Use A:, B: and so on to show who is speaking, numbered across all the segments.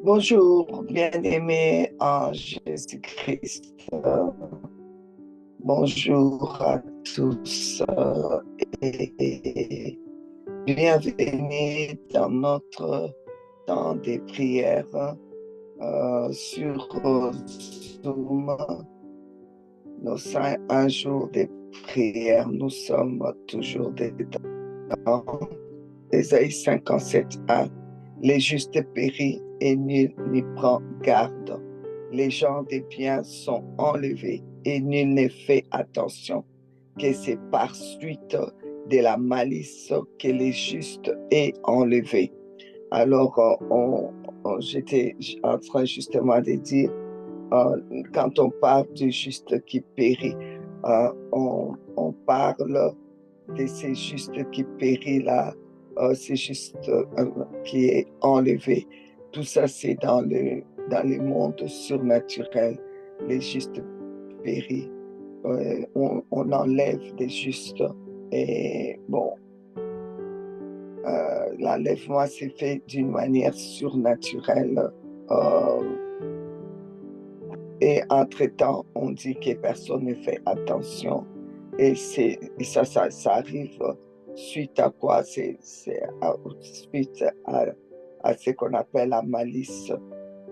A: Bonjour, bien-aimés en Jésus-Christ. Bonjour à tous et bienvenue dans notre temps de prière sur Zoom. Nos un jour de prière, nous sommes toujours dedans. Ésaïe 57:1. Les justes périssent et nul n'y prend garde. Les gens des biens sont enlevés et nul ne fait attention, que c'est par suite de la malice que les justes est enlevé. Alors, j'étais en train justement de dire, quand on parle du juste qui périt, on parle de ces justes qui périt là, c'est juste qui est enlevé. Tout ça, c'est dans le monde surnaturel. Les justes péris. On enlève des justes. Et bon, l'enlèvement s'est fait d'une manière surnaturelle. Euh, et entre-temps, on dit que personne ne fait attention. Et ça arrive suite à quoi? Suite à ce qu'on appelle la malice.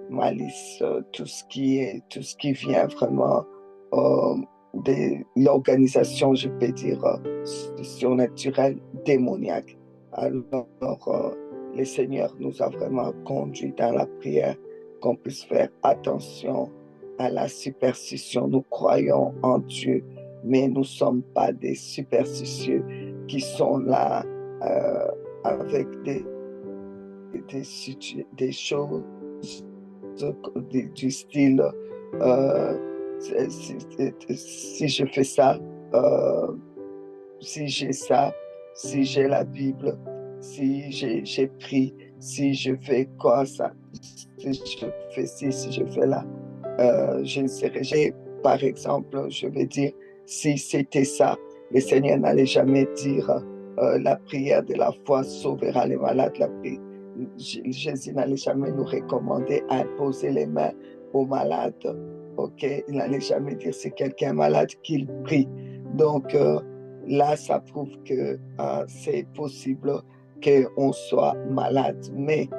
A: Malice, tout ce qui vient vraiment euh, de l'organisation, je peux dire, surnaturelle, démoniaque. Alors, le Seigneur nous a vraiment conduits dans la prière qu'on puisse faire attention à la superstition. Nous croyons en Dieu, mais nous ne sommes pas des superstitieux qui sont là avec des choses du style euh, si je fais ça, euh, si j'ai ça, si j'ai la Bible, si j'ai pris, si je fais quoi ça, si je fais ci, si je fais là, je ne serai jamais. Par exemple, je vais dire, si c'était ça, le Seigneur n'allait jamais dire la prière de la foi sauvera les malades. Jésus n'allait jamais nous recommander à imposer les mains aux malades. Ok, il n'allait jamais dire c'est quelqu'un malade qu'il prie. Donc là, ça prouve que c'est possible qu'on soit malade. Mais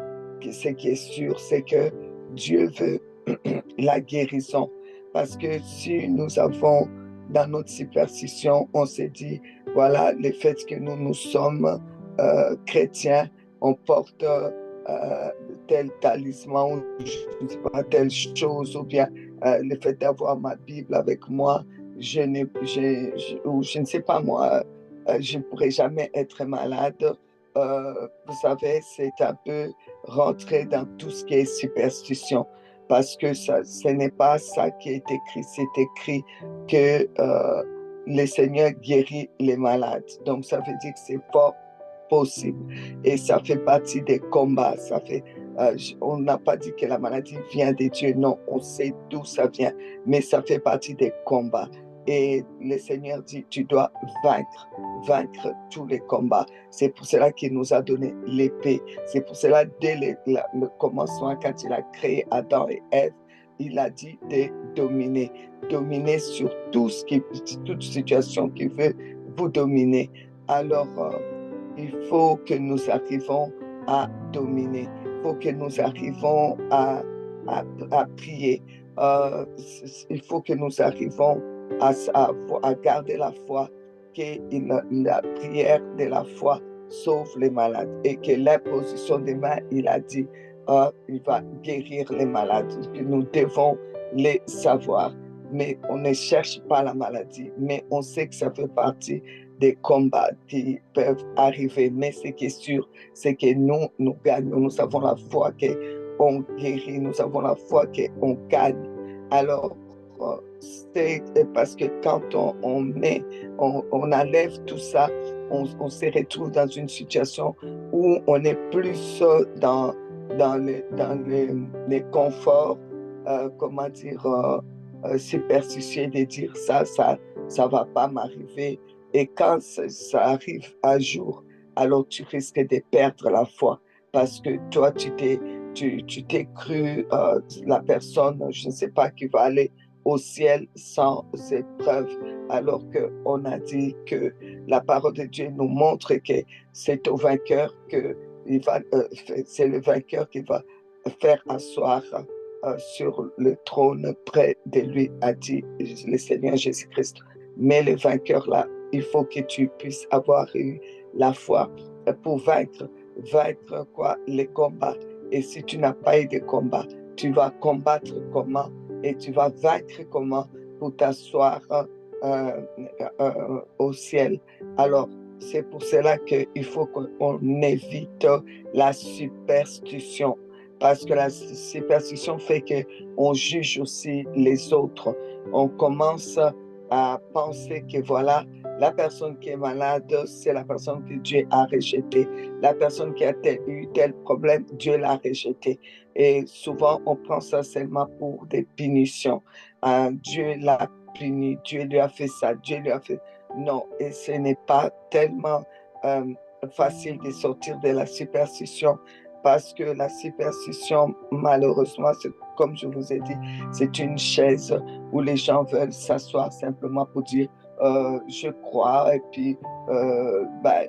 A: ce qui est sûr, c'est que Dieu veut la guérison. Parce que si nous avons dans notre superstition, on s'est dit, voilà, le fait que nous sommes chrétiens, on porte tel talisman ou je ne sais pas, telle chose, ou bien le fait d'avoir ma Bible avec moi, ou je ne sais pas moi, je ne pourrai jamais être malade. Vous savez, c'est un peu rentrer dans tout ce qui est superstition parce que ce n'est pas ça qui est écrit. C'est écrit que le Seigneur guérit les malades. Donc, ça veut dire que c'est fort possible. Et ça fait partie des combats. On n'a pas dit que la maladie vient de Dieu. Non, on sait d'où ça vient. Mais ça fait partie des combats. Et le Seigneur dit, tu dois vaincre tous les combats. C'est pour cela qu'il nous a donné l'épée. C'est pour cela, dès le commencement, quand il a créé Adam et Ève, il a dit de dominer sur toute situation qui veut vous dominer. Alors, il faut que nous arrivons à dominer. Il faut que nous arrivons à prier. Il faut que nous arrivons à garder la foi, que la prière de la foi sauve les malades et que l'imposition des mains, il a dit, il va guérir les malades, que nous devons les savoir. Mais on ne cherche pas la maladie, mais on sait que ça fait partie des combats qui peuvent arriver. Mais ce qui est sûr, c'est que nous gagnons. Nous avons la foi qu'on guérit, nous avons la foi qu'on gagne. Alors, c'est parce que quand on enlève tout ça, on se retrouve dans une situation où on est plus dans les conforts, comment dire, superstitieux de dire ça va pas m'arriver. Et quand ça arrive un jour, alors tu risques de perdre la foi parce que toi, tu t'es cru la personne, je ne sais pas, qui va aller au ciel sans épreuve, alors qu'on a dit que la parole de Dieu nous montre que c'est au vainqueur c'est le vainqueur qui va faire asseoir sur le trône près de lui, a dit le Seigneur Jésus-Christ. Mais le vainqueur là, il faut que tu puisses avoir eu la foi pour vaincre quoi, les combats. Et si tu n'as pas eu de combat, tu vas combattre comment et tu vas vaincre comment pour t'asseoir au ciel. Alors, c'est pour cela qu'il faut qu'on évite la superstition. Parce que la superstition fait qu'on juge aussi les autres. On commence à penser que voilà, la personne qui est malade, c'est la personne que Dieu a rejetée. La personne qui a eu tel problème, Dieu l'a rejetée. Et souvent, on prend ça seulement pour des punitions. Dieu l'a puni, Dieu lui a fait ça, Dieu lui a fait... Non, et ce n'est pas tellement facile de sortir de la superstition, parce que la superstition, malheureusement, comme je vous ai dit, c'est une chaise où les gens veulent s'asseoir simplement pour dire je crois, et puis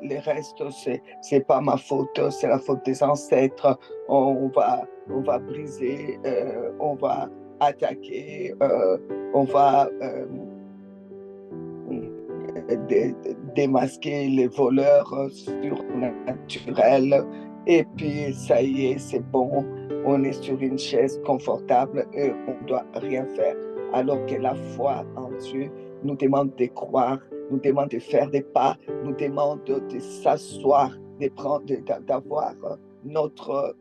A: les restes, c'est pas ma faute, c'est la faute des ancêtres. On va briser, on va attaquer, on va démasquer les voleurs surnaturels, et puis ça y est, c'est bon, on est sur une chaise confortable et on ne doit rien faire. Alors que la foi en Dieu nous demande de croire, nous demande de faire des pas, nous demande de s'asseoir, d'avoir notre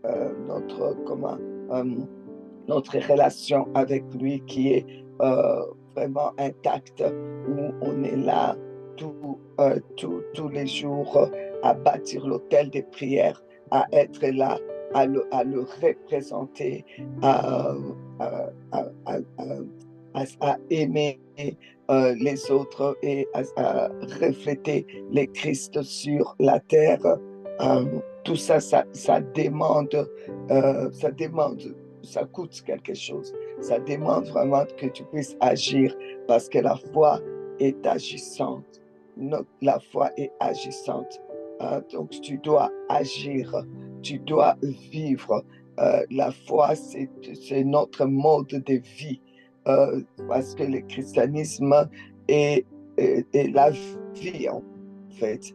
A: relation avec lui qui est vraiment intacte, où on est là tous les jours à bâtir l'autel des prières, à être là, à le représenter, à aimer les autres et à refléter les Christ sur la terre. Tout ça, ça demande, ça coûte quelque chose. Ça demande vraiment que tu puisses agir, parce que la foi est agissante. La foi est agissante. Donc, tu dois agir, tu dois vivre. La foi, c'est notre mode de vie, parce que le christianisme est la vie, en fait.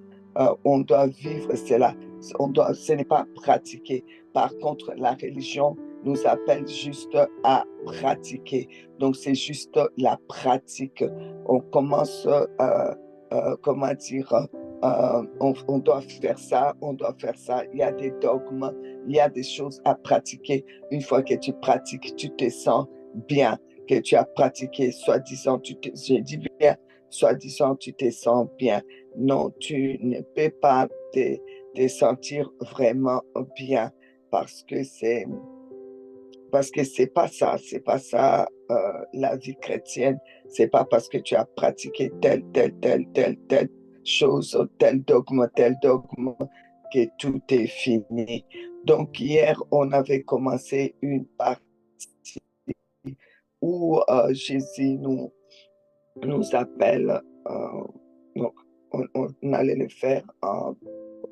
A: On doit vivre cela. Ce n'est pas pratiquer. Par contre, la religion nous appelle juste à pratiquer. Donc, c'est juste la pratique. On commence, comment dire, on doit faire ça, on doit faire ça. Il y a des dogmes, il y a des choses à pratiquer. Une fois que tu pratiques, tu te sens bien, que tu as pratiqué, soi-disant, j'ai dit bien, soi-disant, tu te sens bien. Non, tu ne peux pas te sentir vraiment bien, parce que c'est pas ça la vie chrétienne. C'est pas parce que tu as pratiqué telle chose, tel dogme que tout est fini. Donc hier, on avait commencé une partie où Jésus nous appelle. Donc, on allait le faire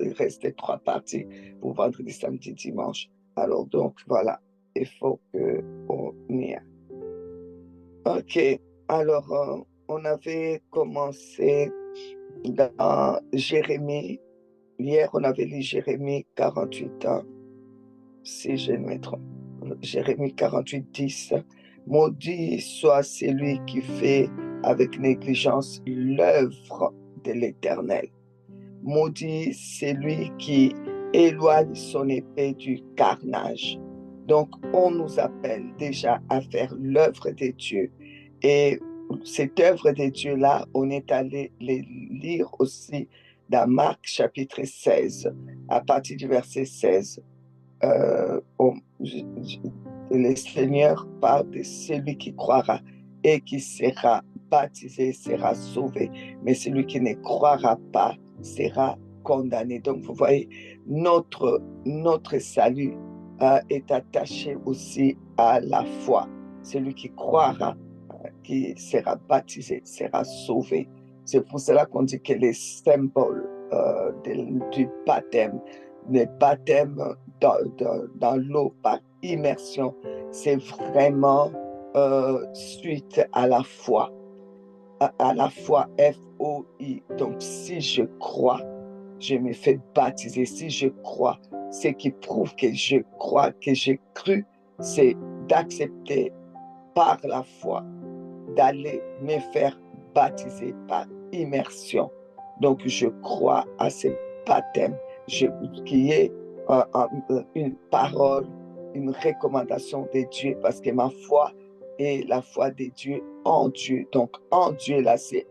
A: il restait 3 parties pour vendredi, samedi, dimanche. Alors donc, voilà, il faut qu'on y aille. OK, alors on avait commencé dans Jérémie. Hier, on avait lu Jérémie 48 ans, si je ne me trompe. Jérémie 48, 10. Maudit soit celui qui fait avec négligence l'œuvre de l'Éternel. Maudit celui qui éloigne son épée du carnage. Donc, on nous appelle déjà à faire l'œuvre de Dieu. Et cette œuvre de Dieu-là, on est allé les lire aussi dans Marc chapitre 16, à partir du verset 16. Le Seigneur parle de celui qui croira et qui sera baptisé, sera sauvé. Mais celui qui ne croira pas sera condamné. Donc, vous voyez, notre salut est attaché aussi à la foi. Celui qui croira, qui sera baptisé, sera sauvé. C'est pour cela qu'on dit que les symboles du baptême, le baptême dans l'eau par immersion, c'est vraiment suite à la foi. À la foi, F-O-I. Donc, si je crois, je me fais baptiser. Si je crois, ce qui prouve que je crois, que j'ai cru, c'est d'accepter par la foi d'aller me faire baptiser par immersion. Donc, je crois à ce baptême qui est une parole, une recommandation de Dieu, parce que ma foi est la foi de Dieu en Dieu. Donc, en Dieu, là, c'est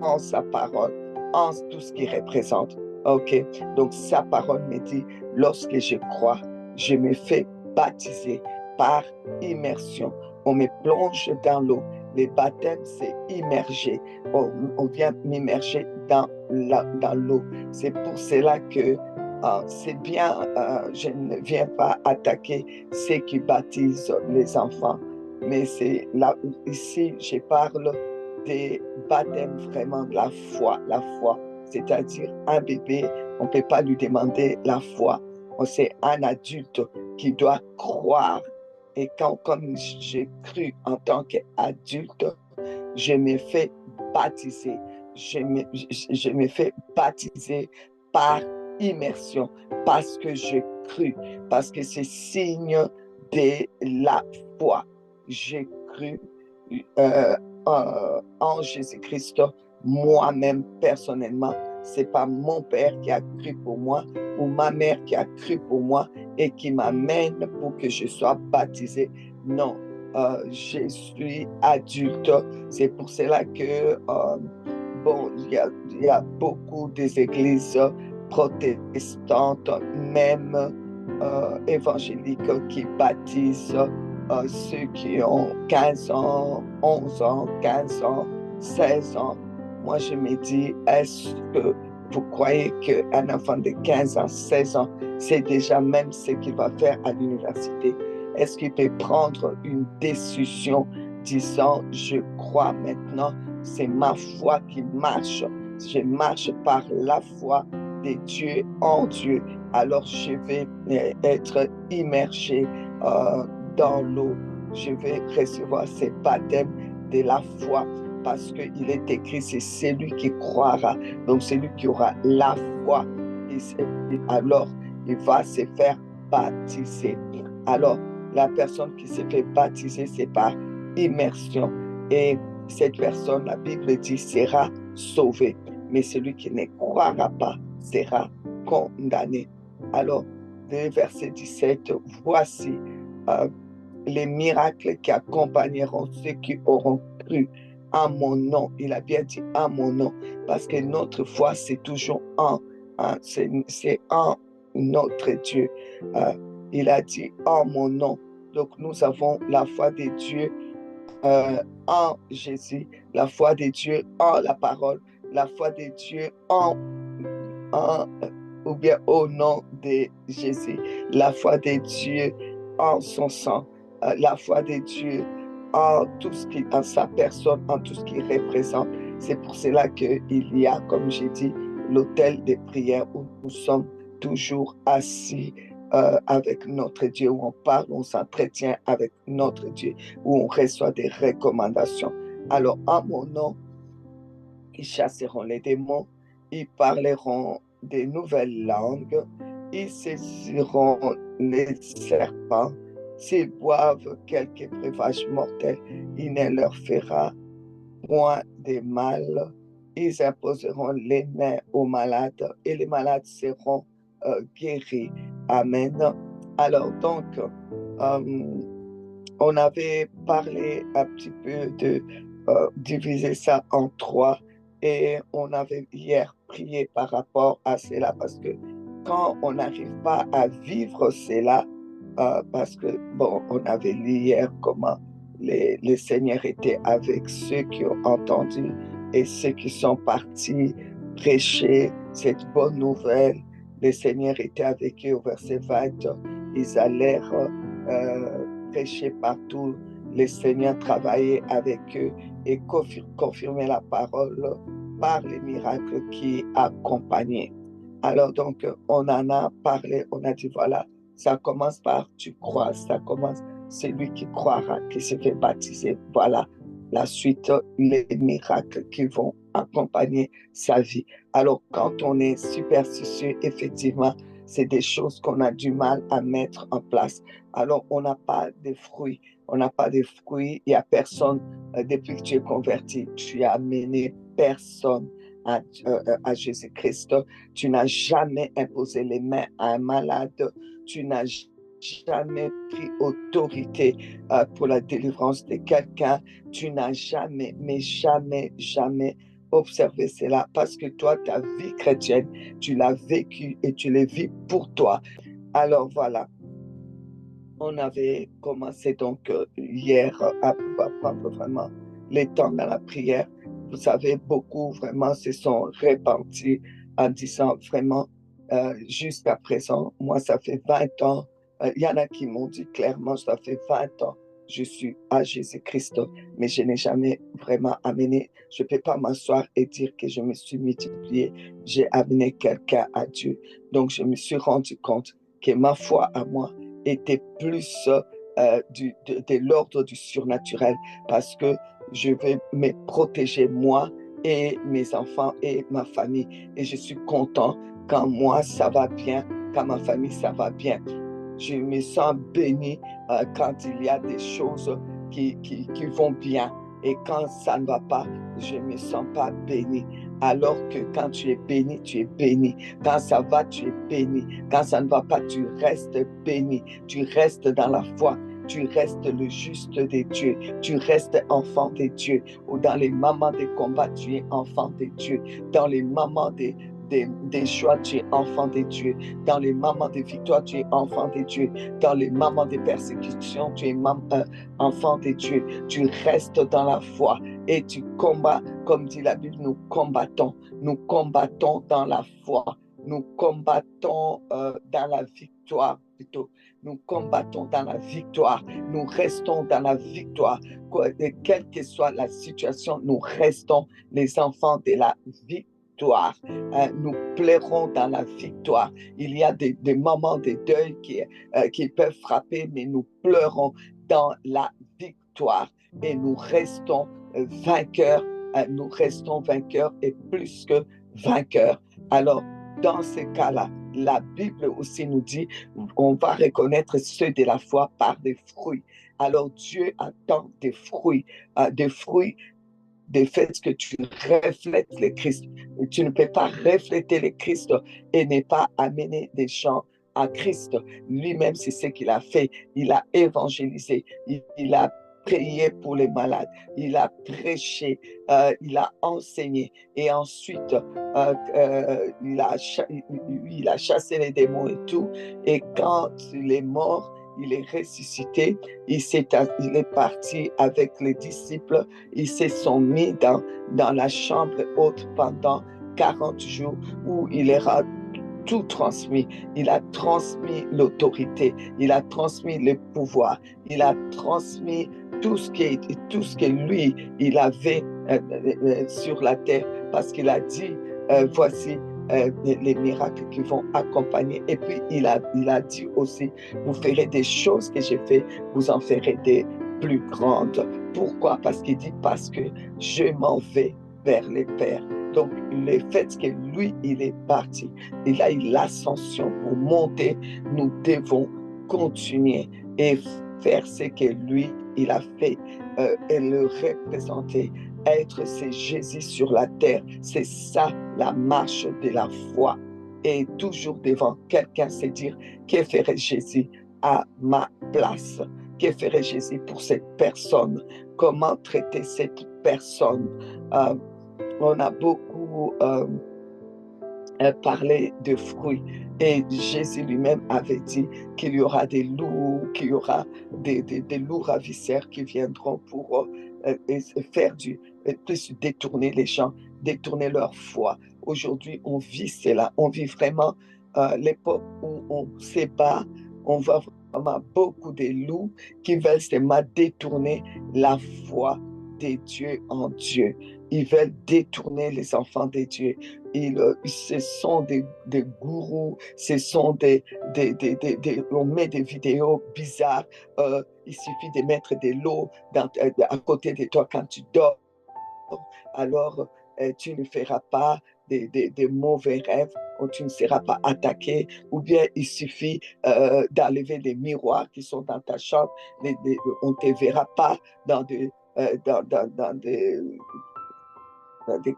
A: en sa parole, en tout ce qu'il représente. OK? Donc, sa parole me dit, lorsque je crois, je me fais baptiser par immersion. On me plonge dans l'eau. Le baptême, c'est immerger. On vient m'immerger dans l'eau. C'est pour cela que c'est bien, je ne viens pas attaquer ceux qui baptisent les enfants, mais c'est là, ici, je parle des baptêmes vraiment de la foi, c'est-à-dire un bébé, on ne peut pas lui demander la foi, c'est un adulte qui doit croire. Et comme j'ai cru en tant qu'adulte, je me fais baptiser, je me fais baptiser par immersion, parce que je cru, parce que c'est signe de la foi. J'ai cru en Jésus-Christ, moi-même personnellement. C'est pas mon père qui a cru pour moi ou ma mère qui a cru pour moi et qui m'amène pour que je sois baptisé. Non, je suis adulte. C'est pour cela que bon, il y a beaucoup des églises protestantes, même évangéliques, qui baptisent ceux qui ont 15 ans, 11 ans, 15 ans, 16 ans. Moi, je me dis, est-ce que vous croyez qu'un enfant de 15 ans, 16 ans, c'est déjà même ce qu'il va faire à l'université? Est-ce qu'il peut prendre une décision disant, je crois maintenant, c'est ma foi qui marche. Je marche par la foi de Dieu en Dieu. Alors, je vais être immergé dans l'eau. Je vais recevoir ce baptême de la foi parce qu'il est écrit, c'est celui qui croira. Donc, celui qui aura la foi, alors il va se faire baptiser. Alors, la personne qui se fait baptiser, c'est par immersion. Et cette personne, la Bible dit, sera sauvée. Mais celui qui ne croira pas sera condamné. Alors, le verset 17, voici les miracles qui accompagneront ceux qui auront cru en mon nom. Il a bien dit en mon nom, parce que notre foi, c'est toujours c'est en notre Dieu. Il a dit en mon nom. Donc, nous avons la foi de Dieu en Jésus, la foi de Dieu en la parole, la foi de Dieu ou bien au nom de Jésus, la foi de Dieu en son sang, la foi de Dieu en tout ce qui, en sa personne, en tout ce qu'il représente. C'est pour cela qu'il y a, comme j'ai dit, l'autel de prière où nous sommes toujours assis avec notre Dieu, où on parle, on s'entretient avec notre Dieu, où on reçoit des recommandations. Alors, en mon nom, ils chasseront les démons, ils parleront des nouvelles langues, ils saisiront les serpents, s'ils boivent quelque breuvage mortel, il ne leur fera point de mal. Ils imposeront les mains aux malades et les malades seront guéris. Amen. Alors donc, on avait parlé un petit peu de diviser ça en trois et on avait hier prié par rapport à cela parce que quand on n'arrive pas à vivre cela, parce que, bon, on avait lu hier comment le Seigneur était avec ceux qui ont entendu et ceux qui sont partis prêcher cette bonne nouvelle. Le Seigneur était avec eux au verset 20. ils allèrent prêcher partout. Le Seigneur travaillait avec eux et confirmait la parole par les miracles qui accompagnaient. Alors donc, on en a parlé, on a dit voilà, ça commence par tu crois, ça commence, celui qui croira, qui se fait baptiser, voilà la suite, les miracles qui vont accompagner sa vie. Alors quand on est superstitieux, effectivement, c'est des choses qu'on a du mal à mettre en place. Alors on n'a pas de fruits, on n'a pas de fruits, il n'y a personne, depuis que tu es converti, tu as amené personne à Jésus-Christ. Tu n'as jamais imposé les mains à un malade. Tu n'as jamais pris autorité pour la délivrance de quelqu'un. Tu n'as jamais, mais jamais, jamais observé cela parce que toi, ta vie chrétienne, tu l'as vécue et tu l'as vis pour toi. Alors voilà, on avait commencé donc hier à prendre vraiment les temps dans la prière. Vous savez, beaucoup vraiment se sont répandus en disant vraiment, jusqu'à présent, moi, ça fait 20 ans, il y en a qui m'ont dit clairement, ça fait 20 ans, je suis à Jésus-Christ, mais je n'ai jamais vraiment amené, je ne peux pas m'asseoir et dire que je me suis multiplié, j'ai amené quelqu'un à Dieu. Donc, je me suis rendu compte que ma foi à moi était plus de l'ordre du surnaturel parce que je vais me protéger moi et mes enfants et ma famille. Et je suis content quand moi ça va bien, quand ma famille ça va bien. Je me sens béni quand il y a des choses qui vont bien. Et quand ça ne va pas, je ne me sens pas béni. Alors que quand tu es béni, tu es béni. Quand ça va, tu es béni. Quand ça ne va pas, tu restes béni. Tu restes dans la foi. Tu restes le juste de Dieu. Tu restes enfant de Dieu. Ou dans les moments de combat, tu es enfant de Dieu. Dans les moments des choix, tu es enfant de Dieu. Dans les moments de victoire, tu es enfant de Dieu. Dans les moments de persécution, tu es enfant de Dieu. Tu restes dans la foi et tu combats, comme dit la Bible, nous combattons. Nous combattons dans la foi. Nous combattons dans la victoire plutôt. Nous combattons dans la victoire. Nous restons dans la victoire. Quelle que soit la situation, nous restons les enfants de la victoire. Nous plairons dans la victoire. Il y a des moments de deuil qui peuvent frapper, mais nous pleurons dans la victoire et nous restons vainqueurs. Nous restons vainqueurs et plus que vainqueurs. Alors, dans ces cas-là, la Bible aussi nous dit, on va reconnaître ceux de la foi par des fruits. Alors Dieu attend des fruits des faits que tu reflètes le Christ. Tu ne peux pas refléter le Christ et ne pas amener des gens à Christ. Lui-même, c'est ce qu'il a fait. Il a évangélisé. Il a prié pour les malades. Il a prêché. Il a enseigné. Et ensuite, il a chassé les démons et tout. Et quand il est mort, il est ressuscité, il est parti avec les disciples, ils se sont mis dans la chambre haute pendant 40 jours où il leur a tout transmis. Il a transmis l'autorité, il a transmis le pouvoir, il a transmis tout ce que lui, il avait sur la terre parce qu'il a dit, voici les miracles qui vont accompagner. Et puis, il a dit aussi, vous ferez des choses que j'ai fait, vous en ferez des plus grandes. Pourquoi? Parce qu'il dit, parce que je m'en vais vers les Pères. Donc, le fait que lui, il est parti, il a eu l'ascension pour monter, nous devons continuer et faire ce que lui, il a fait et le représenter. Être, c'est Jésus sur la terre. C'est ça la marche de la foi. Et toujours devant quelqu'un se dire, que ferait Jésus à ma place? Que ferait Jésus pour cette personne? Comment traiter cette personne? On a beaucoup parlé de fruits. Et Jésus lui-même avait dit qu'il y aura des loups, qu'il y aura des loups ravisseurs qui viendront pour faire plus détourner les gens, détourner leur foi. Aujourd'hui, on vit cela. On vit vraiment l'époque où on se bat On voit vraiment beaucoup de loups qui veulent seulement détourner la foi des dieux en Dieu. Ils veulent détourner les enfants des dieux. Ce sont des gourous, ce sont on met des vidéos bizarres. Il suffit de mettre de l'eau à côté de toi quand tu dors. Alors tu ne feras pas des mauvais rêves, ou tu ne seras pas attaqué, ou bien il suffit d'enlever les miroirs qui sont dans ta chambre, on ne te verra pas dans des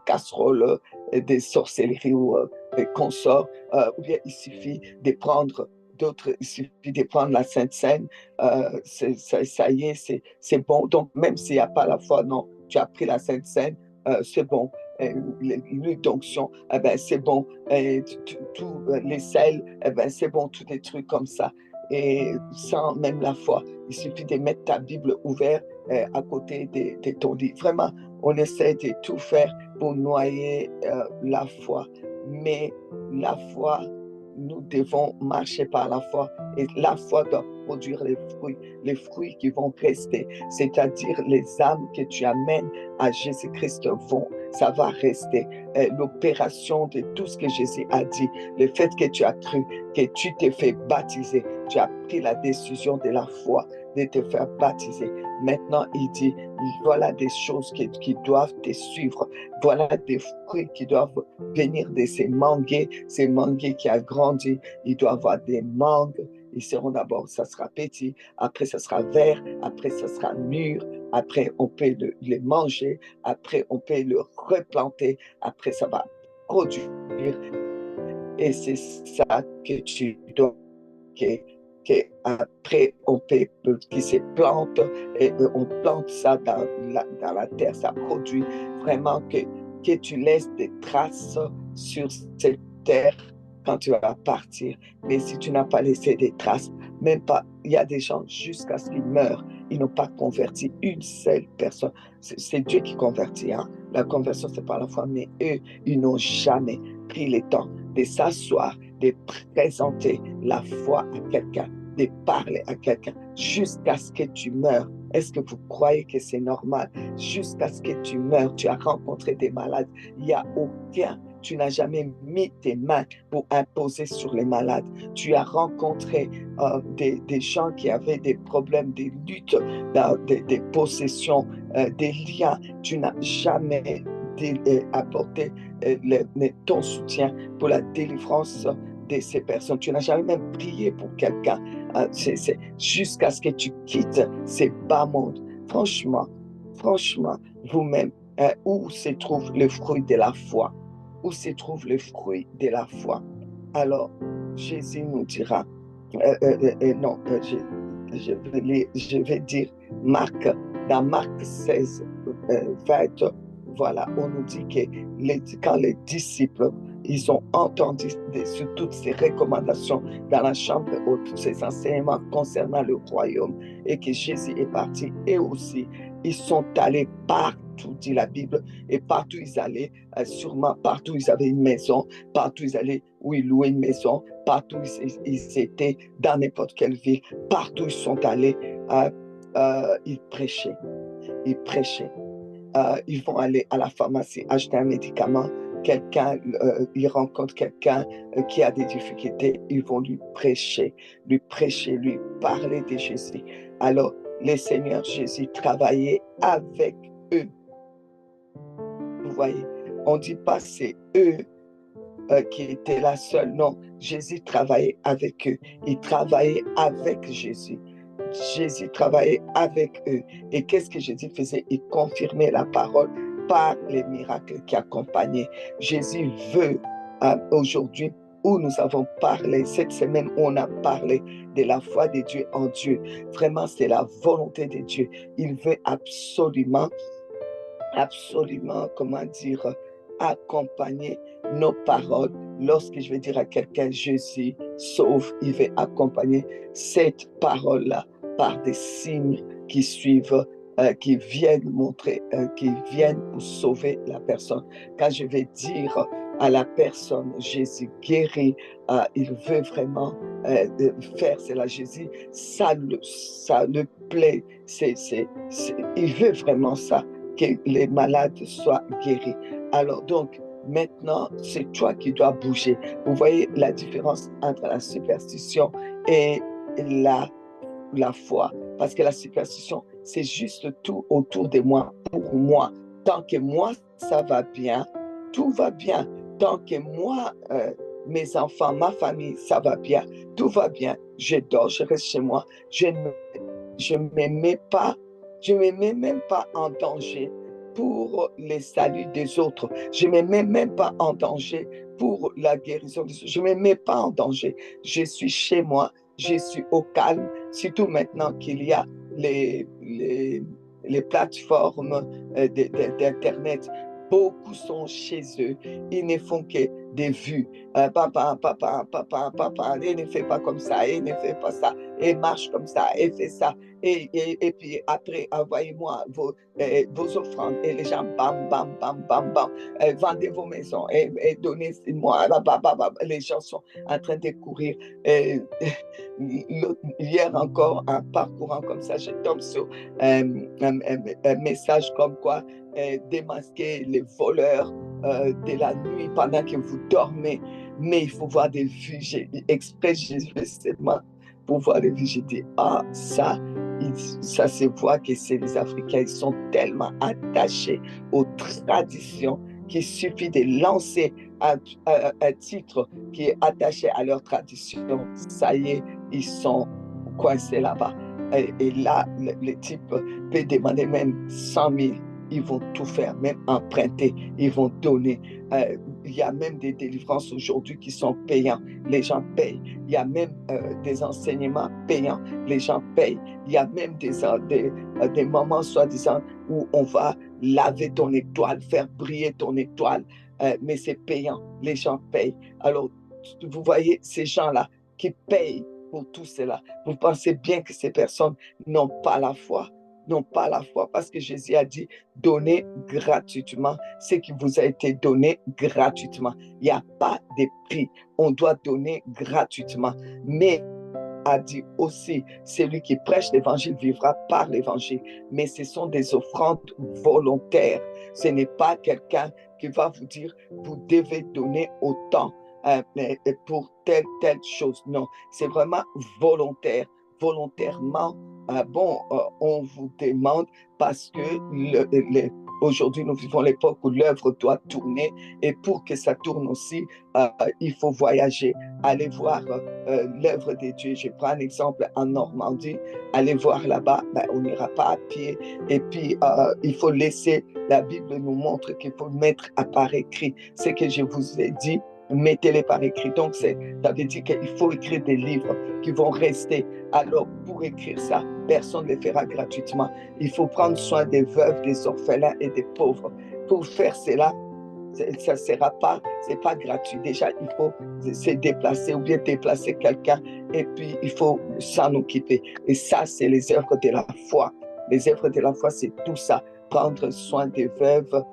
A: casseroles, des sorcelleries ou des consorts, ou bien il suffit de prendre il suffit de prendre la Sainte Seine, ça y est, c'est bon. Donc, même s'il n'y a pas la foi, non, tu as pris la Sainte Seine, c'est bon. L'huile d'onction, eh ben, c'est bon. Tous les sels, eh ben, c'est bon, tous des trucs comme ça. Et sans même la foi, il suffit de mettre ta Bible ouverte à côté de ton lit. Vraiment, on essaie de tout faire pour noyer la foi. Mais la foi, nous devons marcher par la foi. Et la foi doit produire les fruits qui vont rester. C'est-à-dire les âmes que tu amènes à Jésus-Christ ça va rester. L'opération de tout ce que Jésus a dit, le fait que tu as cru, que tu t'es fait baptiser, tu as pris la décision de la foi de te faire baptiser. Maintenant, il dit, voilà des choses qui doivent te suivre. Voilà des fruits qui doivent venir de ces manguiers qui a grandi. Il doit avoir des mangues. Ils seront d'abord, ça sera petit, après ça sera vert, après ça sera mûr, après on peut les manger, après on peut le replanter, après ça va produire. Et c'est ça que tu dois, qu'après on peut, qui se plante, et on plante ça dans la terre, ça produit vraiment que tu laisses des traces sur cette terre quand tu vas partir. Mais si tu n'as pas laissé des traces, même pas, il y a des gens jusqu'à ce qu'ils meurent, ils n'ont pas converti une seule personne. C'est Dieu qui convertit. Hein. La conversion, c'est par la foi, mais eux, ils n'ont jamais pris le temps de s'asseoir, de présenter la foi à quelqu'un, de parler à quelqu'un jusqu'à ce que tu meurs. Est-ce que vous croyez que c'est normal? Jusqu'à ce que tu meurs, tu as rencontré des malades. Il n'y a aucun, tu n'as jamais mis tes mains pour imposer sur les malades. Tu as rencontré des gens qui avaient des problèmes, des luttes, des possessions, des liens. Tu n'as jamais apporté ton soutien pour la délivrance de ces personnes. Tu n'as jamais même prié pour quelqu'un. Jusqu'à ce que tu quittes ces bas mondes. Franchement, vous-même, où se trouve le fruit de la foi? Où se trouve le fruit de la foi? Alors, Jésus nous dira, non, je vais dire Marc, dans Marc 16, 20, voilà, on nous dit que quand les disciples, ils ont entendu sur toutes ces recommandations dans la chambre haute, tous ces enseignements concernant le royaume, et que Jésus est parti, et aussi, ils sont allés partout, dit la Bible, et partout ils allaient, sûrement partout ils avaient une maison, partout ils allaient, où ils louaient une maison, partout ils étaient, dans n'importe quelle ville, partout ils sont allés, ils prêchaient. Ils vont aller à la pharmacie acheter un médicament, ils rencontrent quelqu'un qui a des difficultés, ils vont lui prêcher, lui parler de Jésus. Alors, le Seigneur Jésus travaillait avec eux. Vous voyez, on ne dit pas c'est eux qui étaient là seuls. Non, Jésus travaillait avec eux. Il travaillait avec Jésus. Jésus travaillait avec eux. Et qu'est-ce que Jésus faisait? Il confirmait la parole par les miracles qui accompagnaient. Jésus veut aujourd'hui, où nous avons parlé, cette semaine où on a parlé de la foi de Dieu en Dieu. Vraiment, c'est la volonté de Dieu. Il veut absolument, comment dire, accompagner nos paroles. Lorsque je vais dire à quelqu'un Jésus sauve, il veut accompagner cette parole-là par des signes qui suivent, qui viennent montrer, qui viennent pour sauver la personne. Quand je vais dire à la personne. Jésus guérit, il veut vraiment faire cela. Jésus, ça le plaît, il veut vraiment ça, que les malades soient guéris. Alors donc, maintenant, c'est toi qui dois bouger. Vous voyez la différence entre la superstition et la, la foi. Parce que la superstition, c'est juste tout autour de moi, pour moi. Tant que moi, ça va bien, tout va bien. Tant que moi, mes enfants, ma famille, ça va bien, tout va bien. Je dors, je reste chez moi. Je ne me mets pas, je me mets même pas en danger pour les saluts des autres. Je ne me mets même pas en danger pour la guérison des autres. Je ne me mets pas en danger. Je suis chez moi, je suis au calme, surtout maintenant qu'il y a les plateformes d'Internet. Beaucoup sont chez eux. Ils ne font que des vues. Papa, papa, papa, papa, et ne fait pas comme ça, et ne fait pas ça, et marche comme ça, et fait ça. Et puis après, envoyez-moi vos offrandes. Et les gens, bam, bam, bam, bam, bam, vendez vos maisons et donnez-moi. Les gens sont en train de courir. Hier encore, en parcourant comme ça, je tombe sur un message comme quoi démasquer les voleurs de la nuit pendant que vous dormez. Mais il faut voir des vues. Exprès, j'ai fait seulement pour voir les vues. J'ai dit, ça se voit que c'est les Africains. Ils sont tellement attachés aux traditions qu'il suffit de lancer un titre qui est attaché à leur tradition. Ça y est, ils sont coincés là-bas. Et là, le type peut demander même 100 000. Ils vont tout faire, même emprunter, ils vont donner. Il y a même des délivrances aujourd'hui qui sont payants. Les gens payent. Il y a même des enseignements payants. Les gens payent. Il y a même des moments, soi-disant, où on va laver ton étoile, faire briller ton étoile. Mais c'est payant. Les gens payent. Alors, vous voyez ces gens-là qui payent pour tout cela. Vous pensez bien que ces personnes n'ont pas la foi, parce que Jésus a dit, donnez gratuitement ce qui vous a été donné gratuitement. Il n'y a pas de prix. On doit donner gratuitement. Mais a dit aussi, celui qui prêche l'évangile vivra par l'évangile. Mais ce sont des offrandes volontaires. Ce n'est pas quelqu'un qui va vous dire, vous devez donner autant pour telle chose. Non, c'est vraiment volontaire. Volontairement, on vous demande parce que aujourd'hui, nous vivons l'époque où l'œuvre doit tourner et pour que ça tourne aussi, il faut voyager, aller voir l'œuvre de Dieu. Je prends un exemple en Normandie, aller voir là-bas, on n'ira pas à pied. Et puis, il faut laisser, la Bible nous montre qu'il faut mettre par écrit ce que je vous ai dit. Mettez-les par écrit. Donc, ça veut dire qu'il faut écrire des livres qui vont rester. Alors, pour écrire ça, personne ne le fera gratuitement. Il faut prendre soin des veuves, des orphelins et des pauvres. Pour faire cela, ça ne sera pas, c'est pas gratuit. Déjà, il faut se déplacer ou bien déplacer quelqu'un et puis il faut s'en occuper. Et ça, c'est les œuvres de la foi. Les œuvres de la foi, c'est tout ça. Prendre soin des veuves,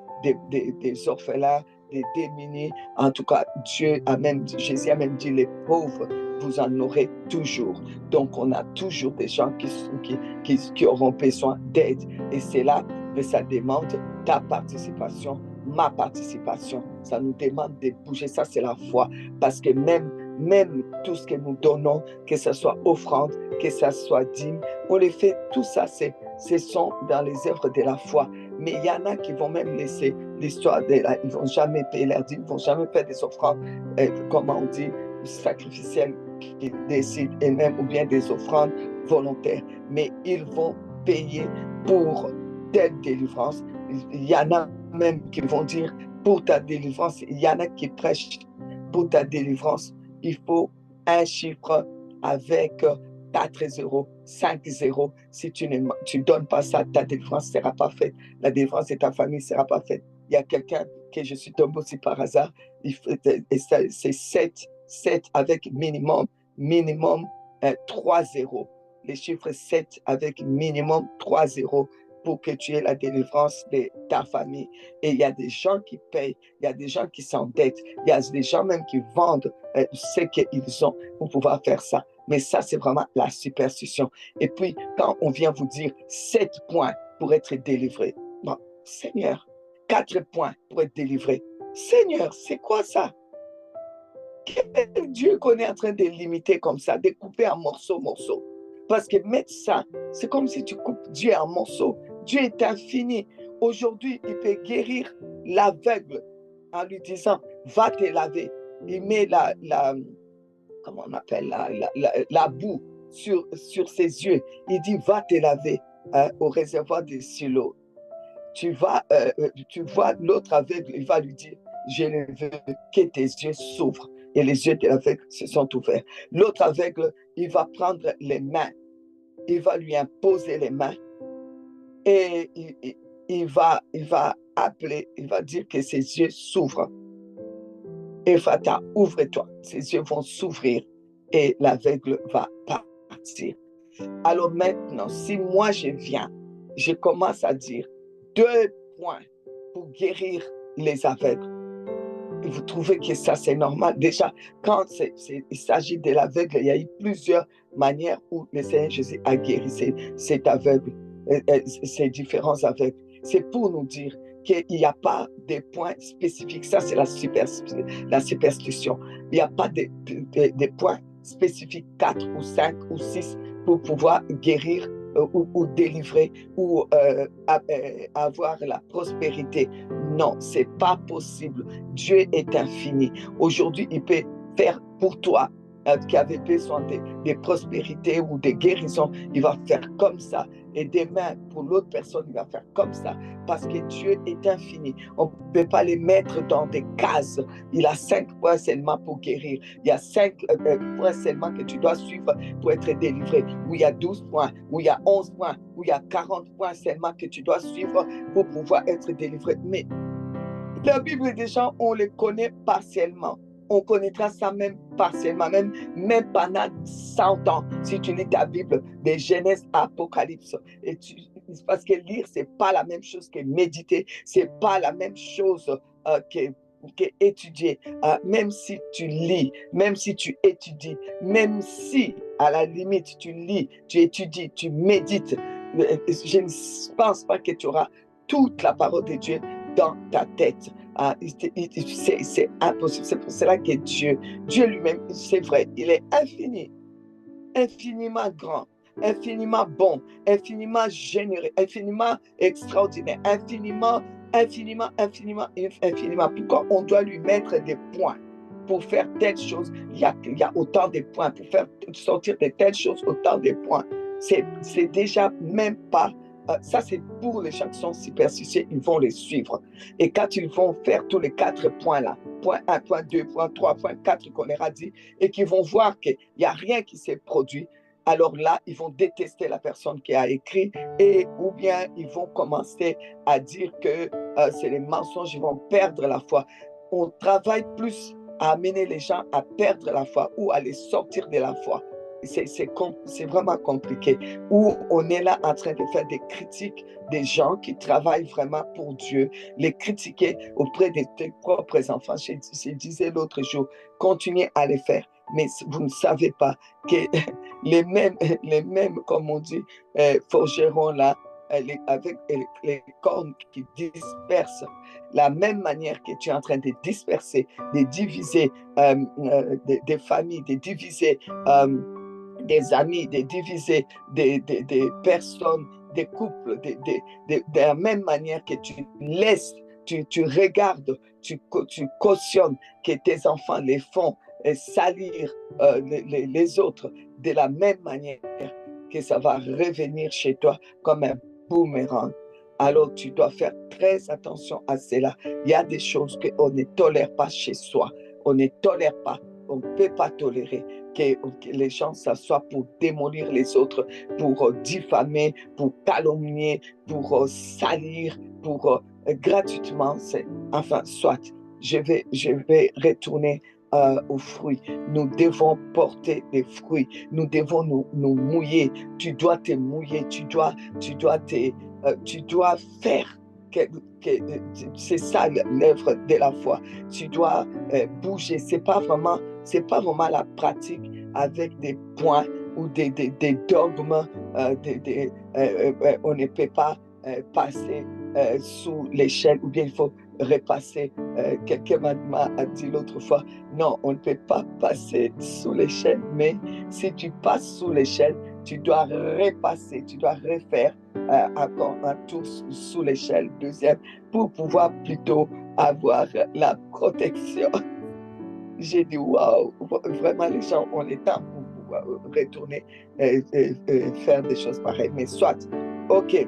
A: des orphelins, des démunis. En tout cas, Jésus a même dit, les pauvres, vous en aurez toujours. Donc, on a toujours des gens qui auront besoin d'aide. Et c'est là que ça demande ta participation, ma participation. Ça nous demande de bouger. Ça, c'est la foi. Parce que même tout ce que nous donnons, que ce soit offrande, que ce soit dîme, on les fait, tout ça, ce sont dans les œuvres de la foi. Mais il y en a qui vont même laisser l'histoire ils ne vont jamais payer leur dîme, ils ne vont jamais faire des offrandes, comment on dit, sacrificielles, qui décident, et même, ou bien des offrandes volontaires. Mais ils vont payer pour telle délivrance. Il y en a même qui vont dire, pour ta délivrance, il y en a qui prêchent, pour ta délivrance, il faut un chiffre avec 4 0, 5 0. Si tu ne donnes pas ça, ta délivrance ne sera pas faite. La délivrance de ta famille ne sera pas faite. Il y a quelqu'un que je suis tombé aussi par hasard, c'est 7 avec minimum 3 0. Les chiffres 7 avec minimum 3 0. pour que tu aies la délivrance de ta famille. Et il y a des gens qui payent, il y a des gens qui s'endettent, il y a des gens même qui vendent ce qu'ils ont pour pouvoir faire ça. Mais ça, c'est vraiment la superstition. Et puis, quand on vient vous dire 7 points pour être délivré, bon, Seigneur, 4 points pour être délivré. Seigneur, c'est quoi ça? Quel Dieu qu'on est en train de limiter comme ça, de couper en morceaux? Parce que mettre ça, c'est comme si tu coupes Dieu en morceaux. Dieu est infini. Aujourd'hui, il peut guérir l'aveugle en lui disant, va te laver. Il met comment on appelle, la boue sur ses yeux. Il dit, va te laver au réservoir de Siloé. Tu vois l'autre aveugle, il va lui dire, je ne veux que tes yeux s'ouvrent. Et les yeux de l'aveugle se sont ouverts. L'autre aveugle, il va prendre les mains, il va lui imposer les mains et il va appeler, il va dire que ses yeux s'ouvrent. Ephata, ouvre-toi. Ses yeux vont s'ouvrir et l'aveugle va partir. Alors maintenant, si moi je viens, je commence à dire 2 points pour guérir les aveugles. Vous trouvez que ça, c'est normal? Déjà, quand il s'agit de l'aveugle, il y a eu plusieurs manières où le Seigneur Jésus a guéri cet aveugle, ces différents aveugles. C'est pour nous dire qu'il n'y a pas de points spécifiques. Ça, c'est la superstition. Il n'y a pas de points spécifiques, 4 ou 5 ou 6, pour pouvoir guérir ou délivrer ou avoir la prospérité. Non, c'est pas possible. Dieu est infini. Aujourd'hui, il peut faire pour toi qui avait besoin de prospérité ou de guérison, il va faire comme ça. Et demain, pour l'autre personne, il va faire comme ça. Parce que Dieu est infini. On ne peut pas les mettre dans des cases. Il a 5 points seulement pour guérir. Il y a 5 points seulement que tu dois suivre pour être délivré. Ou il y a 12 points, ou il y a 11 points, ou il y a 40 points seulement que tu dois suivre pour pouvoir être délivré. Mais la Bible, déjà, on les connaît partiellement. On connaîtra ça même partiellement, même pendant 100 ans. Si tu lis ta Bible, de Genèse à Apocalypse, parce que lire, ce n'est pas la même chose que méditer, ce n'est pas la même chose que étudier. Même si tu lis, même si tu étudies, même si, à la limite, tu lis, tu étudies, tu médites, je ne pense pas que tu auras toute la parole de Dieu dans ta tête. C'est impossible. C'est pour cela que Dieu lui-même, c'est vrai, il est infini, infiniment grand, infiniment bon, infiniment généreux, infiniment extraordinaire, infiniment. Pourquoi on doit lui mettre des points pour faire telle chose? Il y a autant de points. Pour faire sortir de telles choses, autant de points. C'est déjà même pas. Ça, c'est pour les gens qui sont superstitieux, ils vont les suivre. Et quand ils vont faire tous les 4 points là, point 1, point 2, point 3, point 4 qu'on leur a dit, et qu'ils vont voir qu'il n'y a rien qui s'est produit, alors là, ils vont détester la personne qui a écrit, ou bien ils vont commencer à dire que c'est les mensonges, ils vont perdre la foi. On travaille plus à amener les gens à perdre la foi ou à les sortir de la foi. C'est vraiment compliqué. Où on est là en train de faire des critiques des gens qui travaillent vraiment pour Dieu, les critiquer auprès de tes propres enfants. Je disais l'autre jour, continuez à les faire, mais vous ne savez pas que les mêmes comme on dit, forgerons là, avec les cornes qui dispersent, la même manière que tu es en train de disperser, de diviser des familles, de diviser des amis, de diviser des personnes, des couples, de la même manière que tu laisses, tu regardes, tu cautionnes que tes enfants les font salir les autres, de la même manière que ça va revenir chez toi comme un boomerang. Alors tu dois faire très attention à cela. Il y a des choses qu'on ne tolère pas chez soi. On ne tolère pas. On ne peut pas tolérer que les gens s'assoient pour démolir les autres, pour diffamer, pour calomnier, pour salir, pour gratuitement. Enfin, soit, je vais retourner aux fruits. Nous devons porter des fruits. Nous devons nous mouiller. Tu dois te mouiller. Tu dois tu dois faire. C'est ça l'œuvre de la foi. Tu dois bouger. C'est pas vraiment la pratique avec des points ou des dogmes. On ne peut pas passer sous l'échelle, ou bien il faut repasser. Quelqu'un m'a dit l'autre fois, non, on ne peut pas passer sous l'échelle, mais si tu passes sous l'échelle, tu dois repasser, tu dois refaire encore un tour sous l'échelle, deuxième, pour pouvoir plutôt avoir la protection. J'ai dit, waouh, vraiment les gens ont le temps pour pouvoir retourner faire des choses pareilles. Mais soit, ok.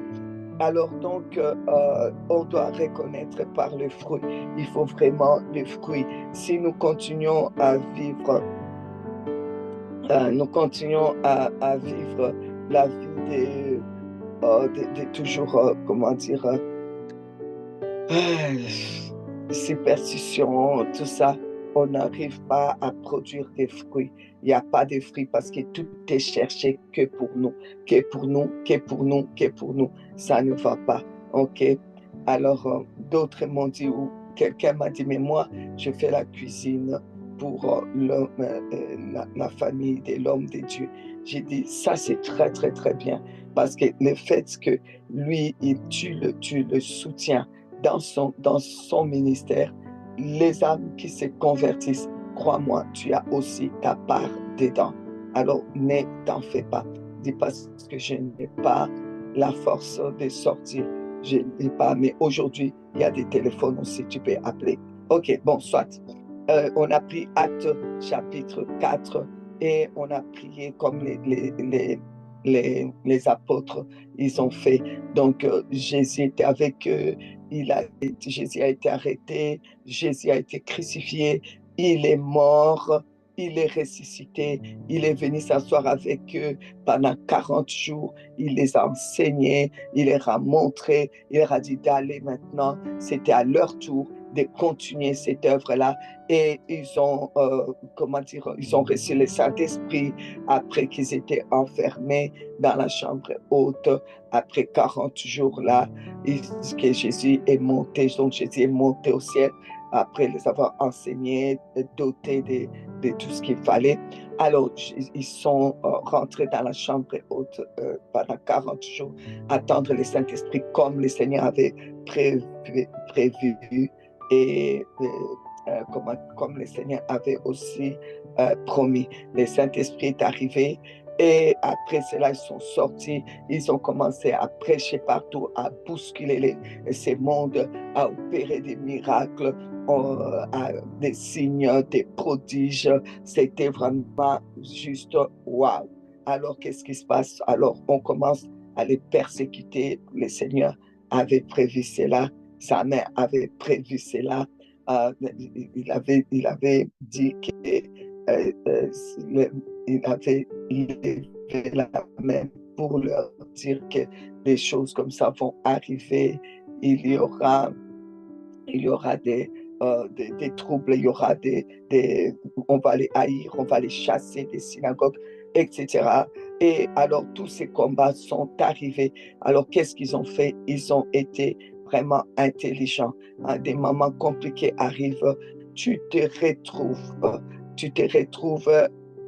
A: Alors donc, on doit reconnaître par le fruit. Il faut vraiment le fruit. Si nous continuons à vivre, la vie de toujours, comment dire, superstition, tout ça, on n'arrive pas à produire des fruits. Il n'y a pas de fruits parce que tout est cherché que pour nous, que pour nous, que pour nous, que pour nous. Ça ne va pas. OK? Alors, d'autres m'ont dit, ou quelqu'un m'a dit, mais moi, je fais la cuisine pour la famille de l'homme de Dieu. J'ai dit, ça, c'est très, très, très bien. Parce que le fait que lui, tu le soutiens dans son ministère, les âmes qui se convertissent, crois-moi, tu as aussi ta part dedans. Alors, ne t'en fais pas. Dis pas que je n'ai pas la force de sortir. Je n'ai pas, mais aujourd'hui, il y a des téléphones aussi, tu peux appeler. OK, bon, soit. On a pris Acte chapitre 4 et on a prié comme les apôtres, ils ont fait. Donc, Jésus était avec eux, Jésus a été arrêté, Jésus a été crucifié, il est mort, il est ressuscité, il est venu s'asseoir avec eux pendant 40 jours, il les a enseignés, il leur a montré, il leur a dit d'aller maintenant, c'était à leur tour de continuer cette œuvre-là. Et ils ont, ils ont reçu le Saint-Esprit après qu'ils étaient enfermés dans la chambre haute, après 40 jours là, que Jésus est monté, donc Jésus est monté au ciel, après les avoir enseignés, dotés de tout ce qu'il fallait. Alors, ils sont rentrés dans la chambre haute pendant 40 jours, attendre le Saint-Esprit comme le Seigneur avait prévu et comme le Seigneur avait aussi promis. Le Saint-Esprit est arrivé et après cela, ils sont sortis, ils ont commencé à prêcher partout, à bousculer ces mondes, à opérer des miracles, des signes, des prodiges. C'était vraiment juste waouh. Alors, qu'est-ce qui se passe? Alors, on commence à les persécuter. Le Seigneur avait prévu cela, sa mère avait prévu cela. Il avait dit qu'il avait levé la main pour leur dire que des choses comme ça vont arriver. Il y aura des troubles, il y aura on va les haïr, on va les chasser des synagogues, etc. Et alors, tous ces combats sont arrivés. Alors, qu'est-ce qu'ils ont fait? Ils ont été vraiment intelligents. Des moments compliqués arrivent, tu te retrouves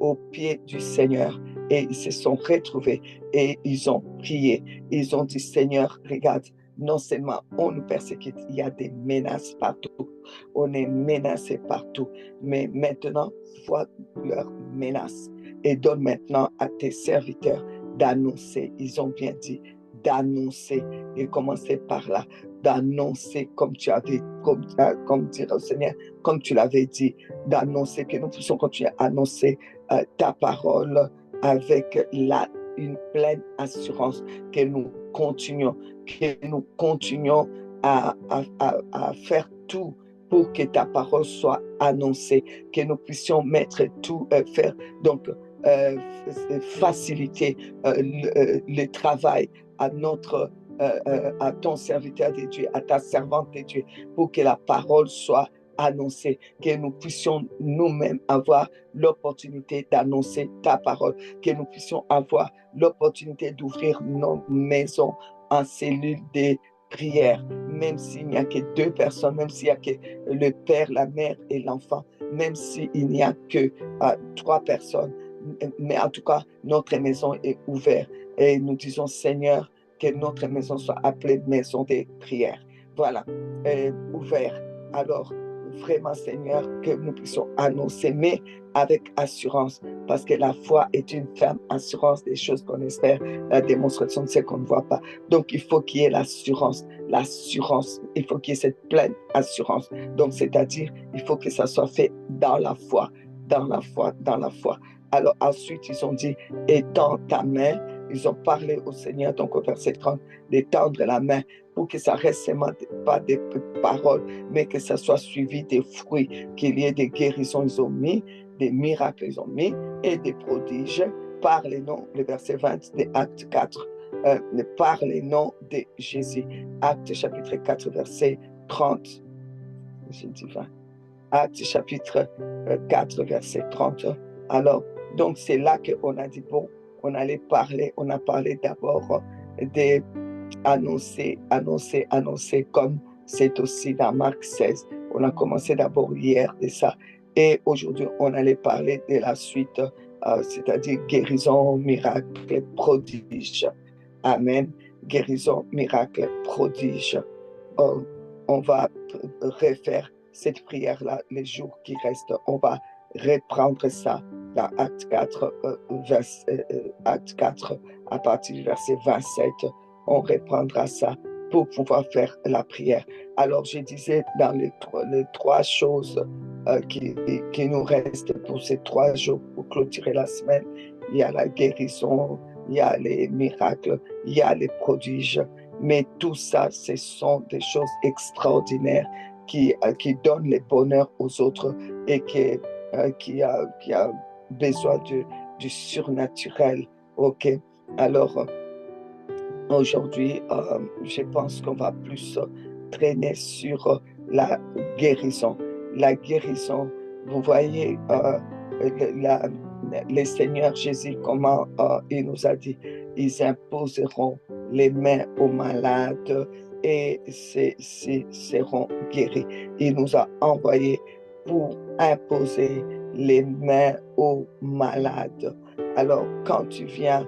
A: au pied du Seigneur. Et ils se sont retrouvés et ils ont prié. Ils ont dit, Seigneur, regarde, non seulement on nous persécute, il y a des menaces partout, on est menacé partout, mais maintenant, vois leurs menaces et donne maintenant à tes serviteurs d'annoncer, ils ont bien dit, d'annoncer, et commencer par là, d'annoncer comme tu avais, comme dire au Seigneur, comme tu l'avais dit, d'annoncer, que nous puissions continuer à annoncer ta parole avec une pleine assurance que nous continuons à faire tout pour que ta parole soit annoncée, que nous puissions mettre tout, faire, donc faciliter le travail à à ton serviteur de Dieu, à ta servante de Dieu, pour que la parole soit annoncer, que nous puissions nous-mêmes avoir l'opportunité d'annoncer ta parole, que nous puissions avoir l'opportunité d'ouvrir nos maisons en cellule de prière, même s'il n'y a que 2 personnes, même s'il n'y a que le père, la mère et l'enfant, même s'il n'y a que 3 personnes, mais en tout cas, notre maison est ouverte et nous disons, Seigneur, que notre maison soit appelée maison de prière. Voilà, ouvert. Alors, vraiment, Seigneur, que nous puissions annoncer, mais avec assurance, parce que la foi est une ferme assurance des choses qu'on espère, la démonstration de ce qu'on ne voit pas. Donc, il faut qu'il y ait l'assurance, il faut qu'il y ait cette pleine assurance. Donc, c'est-à-dire, il faut que ça soit fait dans la foi, dans la foi, dans la foi. Alors, ensuite, ils ont dit, étends ta main. Ils ont parlé au Seigneur, donc au verset 30, d'étendre la main pour que ça reste seulement pas des paroles, mais que ça soit suivi des fruits, qu'il y ait des guérisons, ils ont mis, des miracles, ils ont mis, et des prodiges, par les noms, le verset 20 de Acte 4, par les noms de Jésus. Acte chapitre 4, verset 30, j'ai dit 20. Acte chapitre 4, verset 30. Alors, donc c'est là qu'on a dit, bon, on allait parler, on a parlé d'abord d'annoncer, comme c'est aussi dans Marc 16. On a commencé d'abord hier de ça. Et aujourd'hui, on allait parler de la suite, c'est-à-dire guérison, miracle, prodige. Amen. Guérison, miracle, prodige. On va refaire cette prière-là les jours qui restent. On va reprendre ça dans Acte 4, Acte 4 à partir du verset 27. On reprendra ça pour pouvoir faire la prière. Alors, je disais dans les 3 choses qui nous restent pour ces 3 jours pour clôturer la semaine, il y a la guérison, il y a les miracles, il y a les prodiges. Mais tout ça, ce sont des choses extraordinaires qui donnent le bonheur aux autres et qui a besoin du surnaturel. OK? Alors, aujourd'hui, je pense qu'on va plus traîner sur la guérison. La guérison, vous voyez, le Seigneur Jésus, comment il nous a dit, ils imposeront les mains aux malades et seront guéris. Il nous a envoyés pour imposer les mains aux malades. Alors, quand tu viens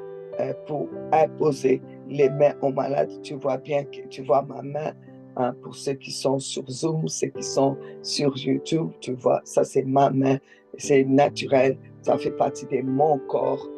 A: pour imposer les mains aux malades, tu vois bien que tu vois ma main. Hein, pour ceux qui sont sur Zoom, ceux qui sont sur YouTube, tu vois, ça c'est ma main, c'est naturel, ça fait partie de mon corps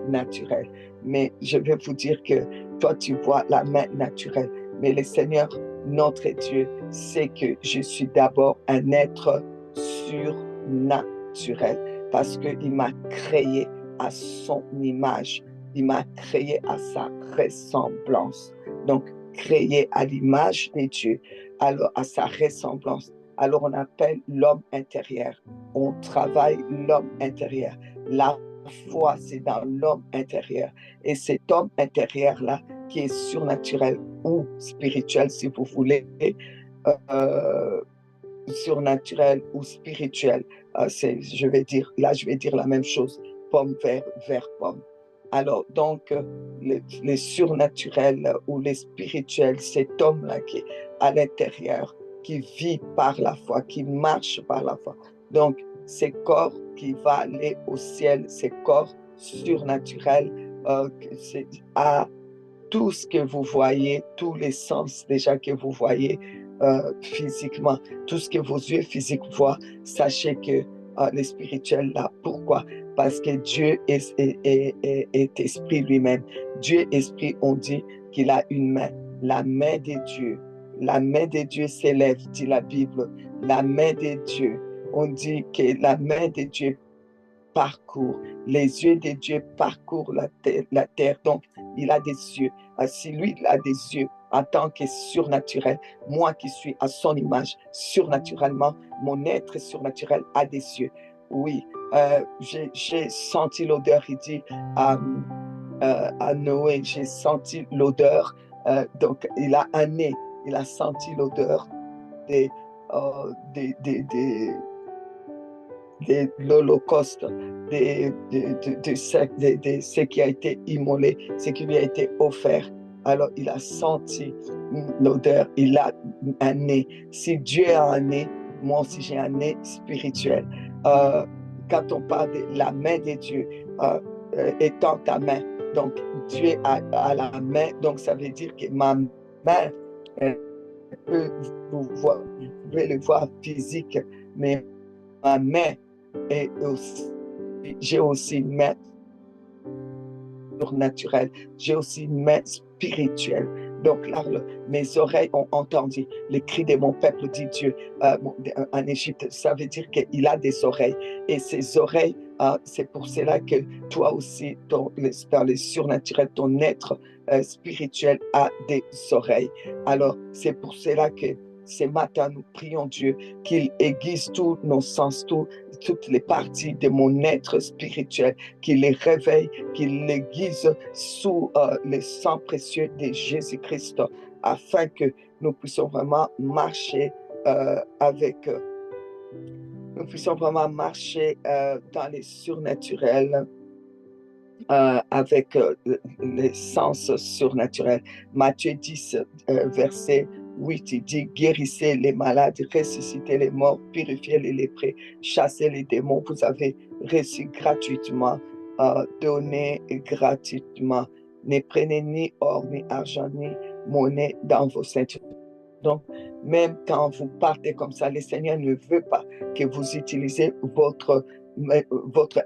A: naturel. Mais je vais vous dire que toi tu vois la main naturelle, mais le Seigneur, notre Dieu, sait que je suis d'abord un être surnaturel parce qu'il m'a créé à son image. Il m'a créé à sa ressemblance. Donc, créé à l'image de Dieu, alors à sa ressemblance. Alors, on appelle l'homme intérieur. On travaille l'homme intérieur. La foi, c'est dans l'homme intérieur. Et cet homme intérieur-là, qui est surnaturel ou spirituel, si vous voulez, surnaturel ou spirituel, je vais dire la même chose, pomme vers pomme. Alors, donc, le surnaturel ou le spirituel, cet homme-là qui est à l'intérieur, qui vit par la foi, qui marche par la foi. Donc, ces corps qui va aller au ciel, ces corps surnaturels, à tout ce que vous voyez, tous les sens déjà que vous voyez physiquement, tout ce que vos yeux physiques voient, sachez que le spirituel là, pourquoi? Parce que Dieu est esprit lui-même. Dieu esprit, on dit qu'il a une main, la main de Dieu. La main de Dieu s'élève, dit la Bible. La main de Dieu. On dit que la main de Dieu parcourt, les yeux de Dieu parcourent la terre. Donc, il a des yeux. Si lui, il a des yeux en tant que surnaturel, moi qui suis à son image, surnaturellement, mon être surnaturel a des yeux. Oui, j'ai senti l'odeur, il dit à Noé, j'ai senti l'odeur. Donc, il a un nez, il a senti l'odeur de l'Holocauste, de ce qui a été immolé, ce qui lui a été offert. alors il a senti l'odeur, il a un nez. Si Dieu a un nez, moi aussi j'ai un nez spirituel. Euh, Quand on parle de la main de Dieu, étend ta main, donc Dieu a la main, donc ça veut dire que ma main, elle peut, vous pouvez le voir physique, mais ma main est aussi, j'ai aussi une main surnaturelle, j'ai aussi une main spirituelle. Donc là, mes oreilles ont entendu les cris de mon peuple, dit Dieu, en Égypte. Ça veut dire qu'il a des oreilles. Et ces oreilles, c'est pour cela que toi aussi, dans le surnaturel, ton être spirituel a des oreilles. Alors, c'est pour cela que ce matin, nous prions Dieu qu'il aiguise tous nos sens, toutes les parties de mon être spirituel, qu'il les réveille, qu'il les guise sous le sang précieux de Jésus-Christ, afin que nous puissions vraiment marcher nous puissions vraiment marcher dans les surnaturels, avec les sens surnaturels. Matthieu 10, verset 8, il dit: guérissez les malades, ressuscitez les morts, purifiez les lépreux, chassez les démons. Vous avez reçu gratuitement, donnez gratuitement. Ne prenez ni or, ni argent, ni monnaie dans vos ceintures. Donc, même quand vous partez comme ça, le Seigneur ne veut pas que vous utilisez votre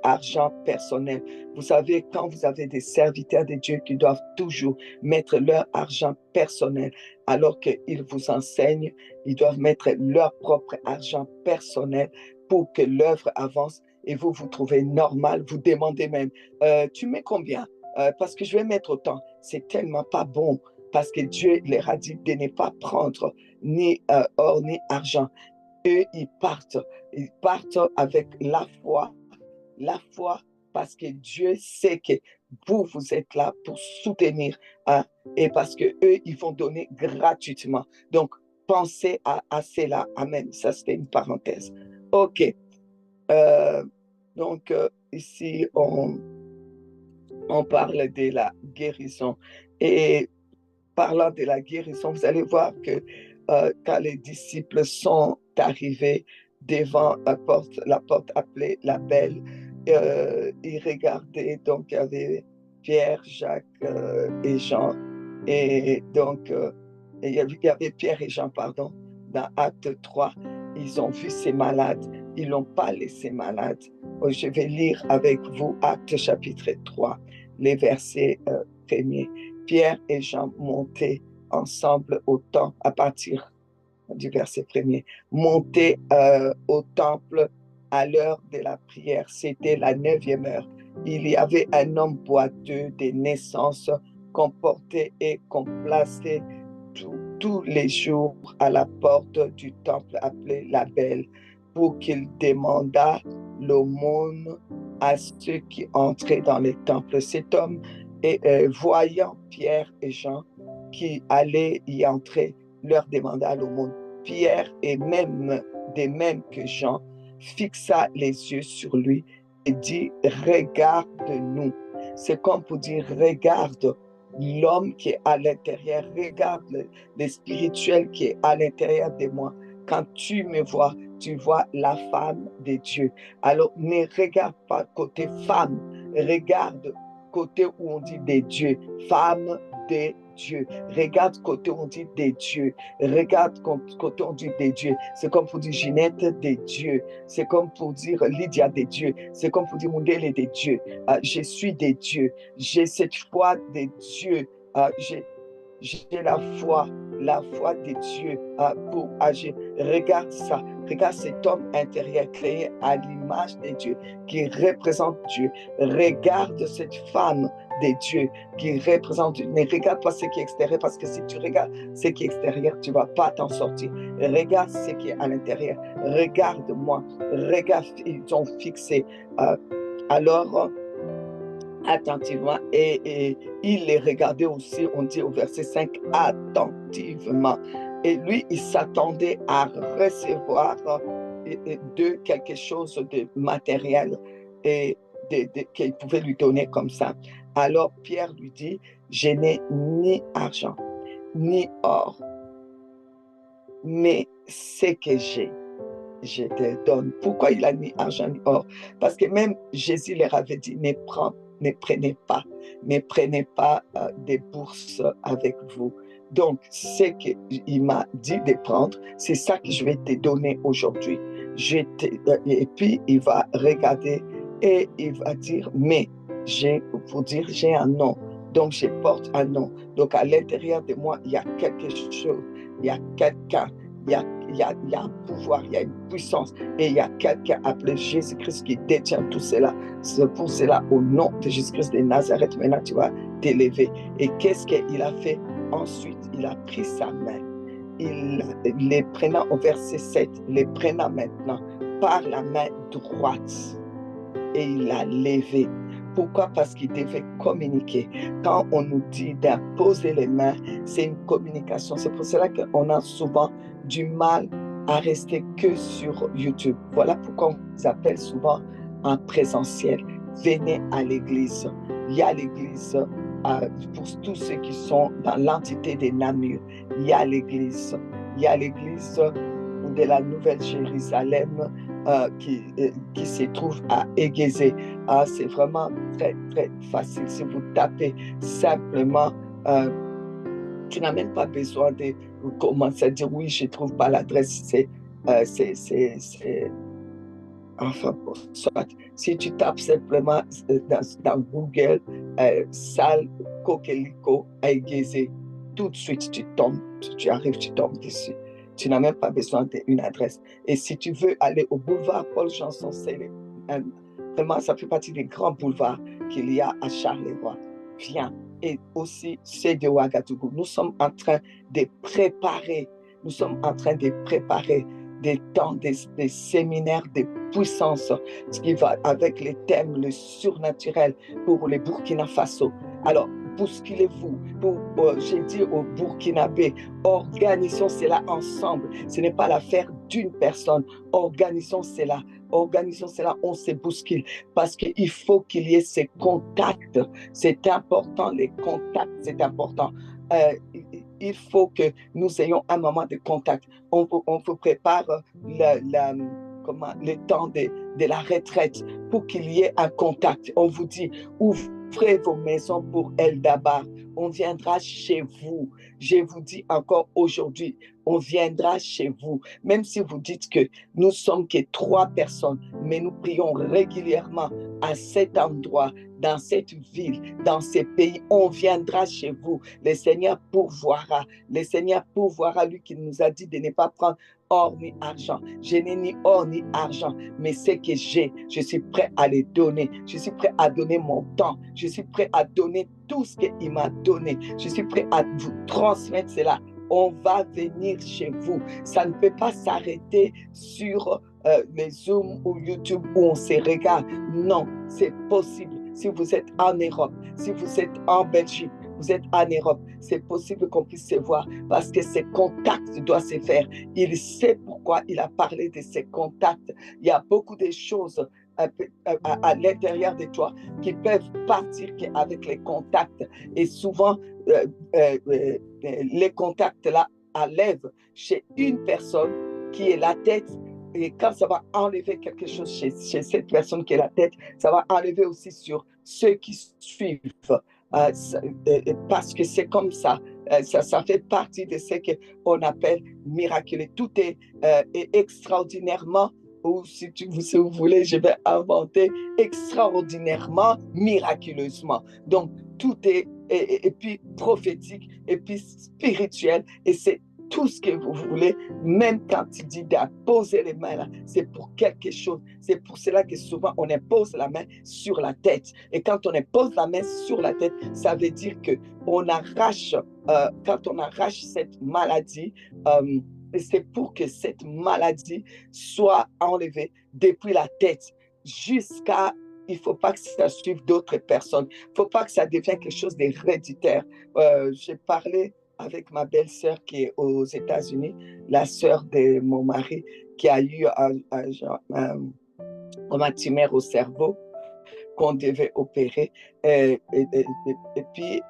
A: argent personnel. Vous savez, quand vous avez des serviteurs de Dieu qui doivent toujours mettre leur argent personnel, alors qu'ils vous enseignent, ils doivent mettre leur propre argent personnel pour que l'œuvre avance, et vous vous trouvez normal, vous demandez même, tu mets combien? Parce que je vais mettre autant. C'est tellement pas bon, parce que Dieu leur a dit de ne pas prendre ni or ni argent. Eux, ils partent avec la foi, parce que Dieu sait que vous êtes là pour soutenir, hein, et parce que eux, ils vont donner gratuitement. Donc, pensez à cela. Amen. Ça, c'était une parenthèse. OK. Donc, ici, on parle de la guérison. Et parlant de la guérison, vous allez voir que quand les disciples sont arrivés devant la porte appelée la Belle, ils regardaient, donc il y avait Pierre, Jacques et Jean. Et donc, il y avait Pierre et Jean, pardon, dans Acte 3. Ils ont vu ces malades. Ils n'ont pas laissé malades. Je vais lire avec vous Acte chapitre 3, les versets premiers. Pierre et Jean montaient ensemble au temple, à partir du verset premier, montaient au temple à l'heure de la prière. C'était la 9e heure. Il y avait un homme boiteux de naissance qu'on portait et qu'on plaçait tous les jours à la porte du temple appelé la Belle, pour qu'il demandât l'aumône à ceux qui entraient dans le temple. Cet homme, voyant Pierre et Jean qui allaient y entrer, leur demanda l'aumône. Pierre, et même de même que Jean, fixa les yeux sur lui et dit: regarde-nous. C'est comme pour dire: regarde l'homme qui est à l'intérieur, regarde le spirituel qui est à l'intérieur de moi. Quand tu me vois, tu vois la femme de Dieu. Alors ne regarde pas côté femme, regarde côté où on dit des dieux, femme de Dieu. Regarde côté où on dit des dieux. Regarde côté où on dit des dieux. C'est comme pour dire Ginette des dieux. C'est comme pour dire Lydia des dieux. C'est comme pour dire Mundele des dieux. Je suis des dieux. J'ai cette foi des dieux. J'ai la foi de Dieu pour agir. Regarde ça. Regarde cet homme intérieur créé à l'image de Dieu, qui représente Dieu. Regarde cette femme de Dieu qui représente Dieu. Ne regarde pas ce qui est extérieur, parce que si tu regardes ce qui est extérieur, tu ne vas pas t'en sortir. Regarde ce qui est à l'intérieur. Regarde-moi. Regarde, ils ont fixé. Alors, attentivement, et il les regardait aussi, on dit au verset 5, attentivement. Et lui, il s'attendait à recevoir de quelque chose de matériel et qu'il pouvait lui donner comme ça. Alors Pierre lui dit, je n'ai ni argent, ni or, mais ce que j'ai, je te donne. Pourquoi il a ni argent ni or? Parce que même Jésus leur avait dit, ne prenez pas des bourses avec vous. Donc, ce qu'il m'a dit de prendre, c'est ça que je vais te donner aujourd'hui. Et puis, il va regarder et il va dire, mais pour dire, j'ai un nom. Donc, je porte un nom. Donc, à l'intérieur de moi, il y a quelque chose, il y a quelqu'un, il y a un pouvoir, il y a une puissance et il y a quelqu'un appelé Jésus-Christ qui détient tout cela. C'est pour cela, au nom de Jésus-Christ de Nazareth, maintenant tu vas t'élever. Et qu'est-ce qu'il a fait? Ensuite, il a pris sa main. Les prenant au verset 7, les prenant maintenant par la main droite et il l'a levé. Pourquoi? Parce qu'il devait communiquer. Quand on nous dit d'imposer les mains, c'est une communication. C'est pour cela qu'on a souvent du mal à rester que sur YouTube. Voilà pourquoi on vous appelle souvent en présentiel. Venez à l'église. Il y a l'église pour tous ceux qui sont dans l'entité des Namur. Il y a l'église. Il y a l'église de la Nouvelle-Jérusalem qui se trouve à Égézé. C'est vraiment très, très facile. Si vous tapez simplement, tu n'as même pas besoin de commencer à dire oui, je ne trouve pas l'adresse. Enfin, soit, si tu tapes simplement dans Google, salle Kokeliko à Égézé, tout de suite, tu arrives, tu tombes dessus. Tu n'as même pas besoin d'une adresse. Et si tu veux aller au boulevard Paul Janson, vraiment, ça fait partie des grands boulevards qu'il y a à Charleroi. Viens. Et aussi, c'est de Ouagadougou. Nous sommes en train de préparer des temps, des séminaires de puissance, ce qui va avec les thèmes, le surnaturel pour les Burkina Faso. Alors, bousculez-vous. J'ai dit aux Burkinabés, organisons cela ensemble. Ce n'est pas l'affaire d'une personne. Organisons cela, on se bouscule. Parce qu'il faut qu'il y ait ces contacts. C'est important, les contacts, c'est important. Il faut que nous ayons un moment de contact. On vous prépare le temps de la retraite pour qu'il y ait un contact. On vous dit, ouvrez vos maisons pour Eldabar. On viendra chez vous. Je vous dis encore aujourd'hui, on viendra chez vous. Même si vous dites que nous sommes que 3 personnes, mais nous prions régulièrement à cet endroit, dans cette ville, dans ces pays, on viendra chez vous. Le Seigneur pourvoira. Le Seigneur pourvoira, lui qui nous a dit de ne pas prendre or ni argent. Je n'ai ni or ni argent, mais ce que j'ai, je suis prêt à les donner. Je suis prêt à donner mon temps. Je suis prêt à donner tout ce qu'il m'a donné. Je suis prêt à vous transmettre cela. On va venir chez vous. Ça ne peut pas s'arrêter sur les Zoom ou YouTube où on se regarde. Non, c'est possible. Si vous êtes en Europe, si vous êtes en Belgique, vous êtes en Europe, c'est possible qu'on puisse se voir parce que ces contacts doivent se faire. Il sait pourquoi il a parlé de ces contacts. Il y a beaucoup de choses à l'intérieur de toi qui peuvent partir qu'avec les contacts. Et souvent, les contacts-là enlèvent chez une personne qui est la tête. Et quand ça va enlever quelque chose chez cette personne qui est la tête, ça va enlever aussi sur ceux qui suivent. Parce que c'est comme ça. Ça fait partie de ce qu'on appelle miraculeux. Tout est extraordinairement, ou si vous voulez, je vais inventer extraordinairement, miraculeusement. Donc, tout est et puis prophétique, et puis spirituel, et c'est tout ce que vous voulez, même quand il dit d'imposer les mains là, c'est pour quelque chose. C'est pour cela que souvent on impose la main sur la tête. Et quand on impose la main sur la tête, ça veut dire que quand on arrache cette maladie, c'est pour que cette maladie soit enlevée depuis la tête jusqu'à. Il ne faut pas que ça suive d'autres personnes. Il ne faut pas que ça devienne quelque chose d'héréditaire. J'ai parlé avec ma belle-sœur qui est aux États-Unis, la sœur de mon mari, qui a eu un tumeur au cerveau. qu'on devait opérer. Et puis,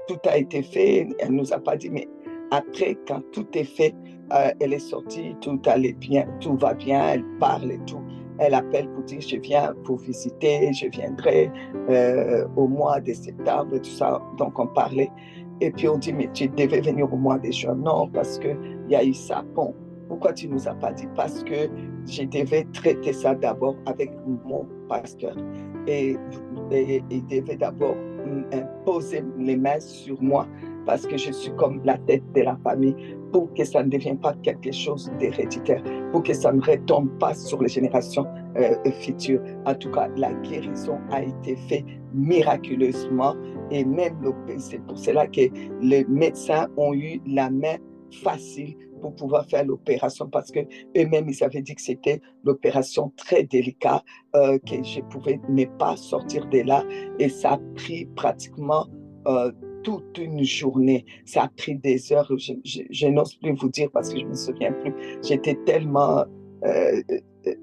A: tout a été fait. Elle ne nous a pas dit, mais après, quand tout est fait, elle est sortie, tout allait bien, tout va bien, elle parle et tout. Elle appelle pour dire, je viens pour visiter, je viendrai au mois de septembre, tout ça. Donc, on parlait. Et puis, on dit, mais tu devais venir au mois de juin. Non, parce qu'il y a eu ça. Bon, pourquoi tu ne nous as pas dit? Parce que je devais traiter ça d'abord avec mon pasteur. Et il devait d'abord poser les mains sur moi parce que je suis comme la tête de la famille pour que ça ne devienne pas quelque chose d'héréditaire, pour que ça ne retombe pas sur les générations futures. En tout cas, la guérison a été faite miraculeusement et même c'est pour cela que les médecins ont eu la main facile pour pouvoir faire l'opération parce que eux-mêmes ils avaient dit que c'était l'opération très délicate, que je pouvais ne pas sortir de là et ça a pris pratiquement toute une journée, ça a pris des heures, je n'ose plus vous dire parce que je ne me souviens plus, j'étais tellement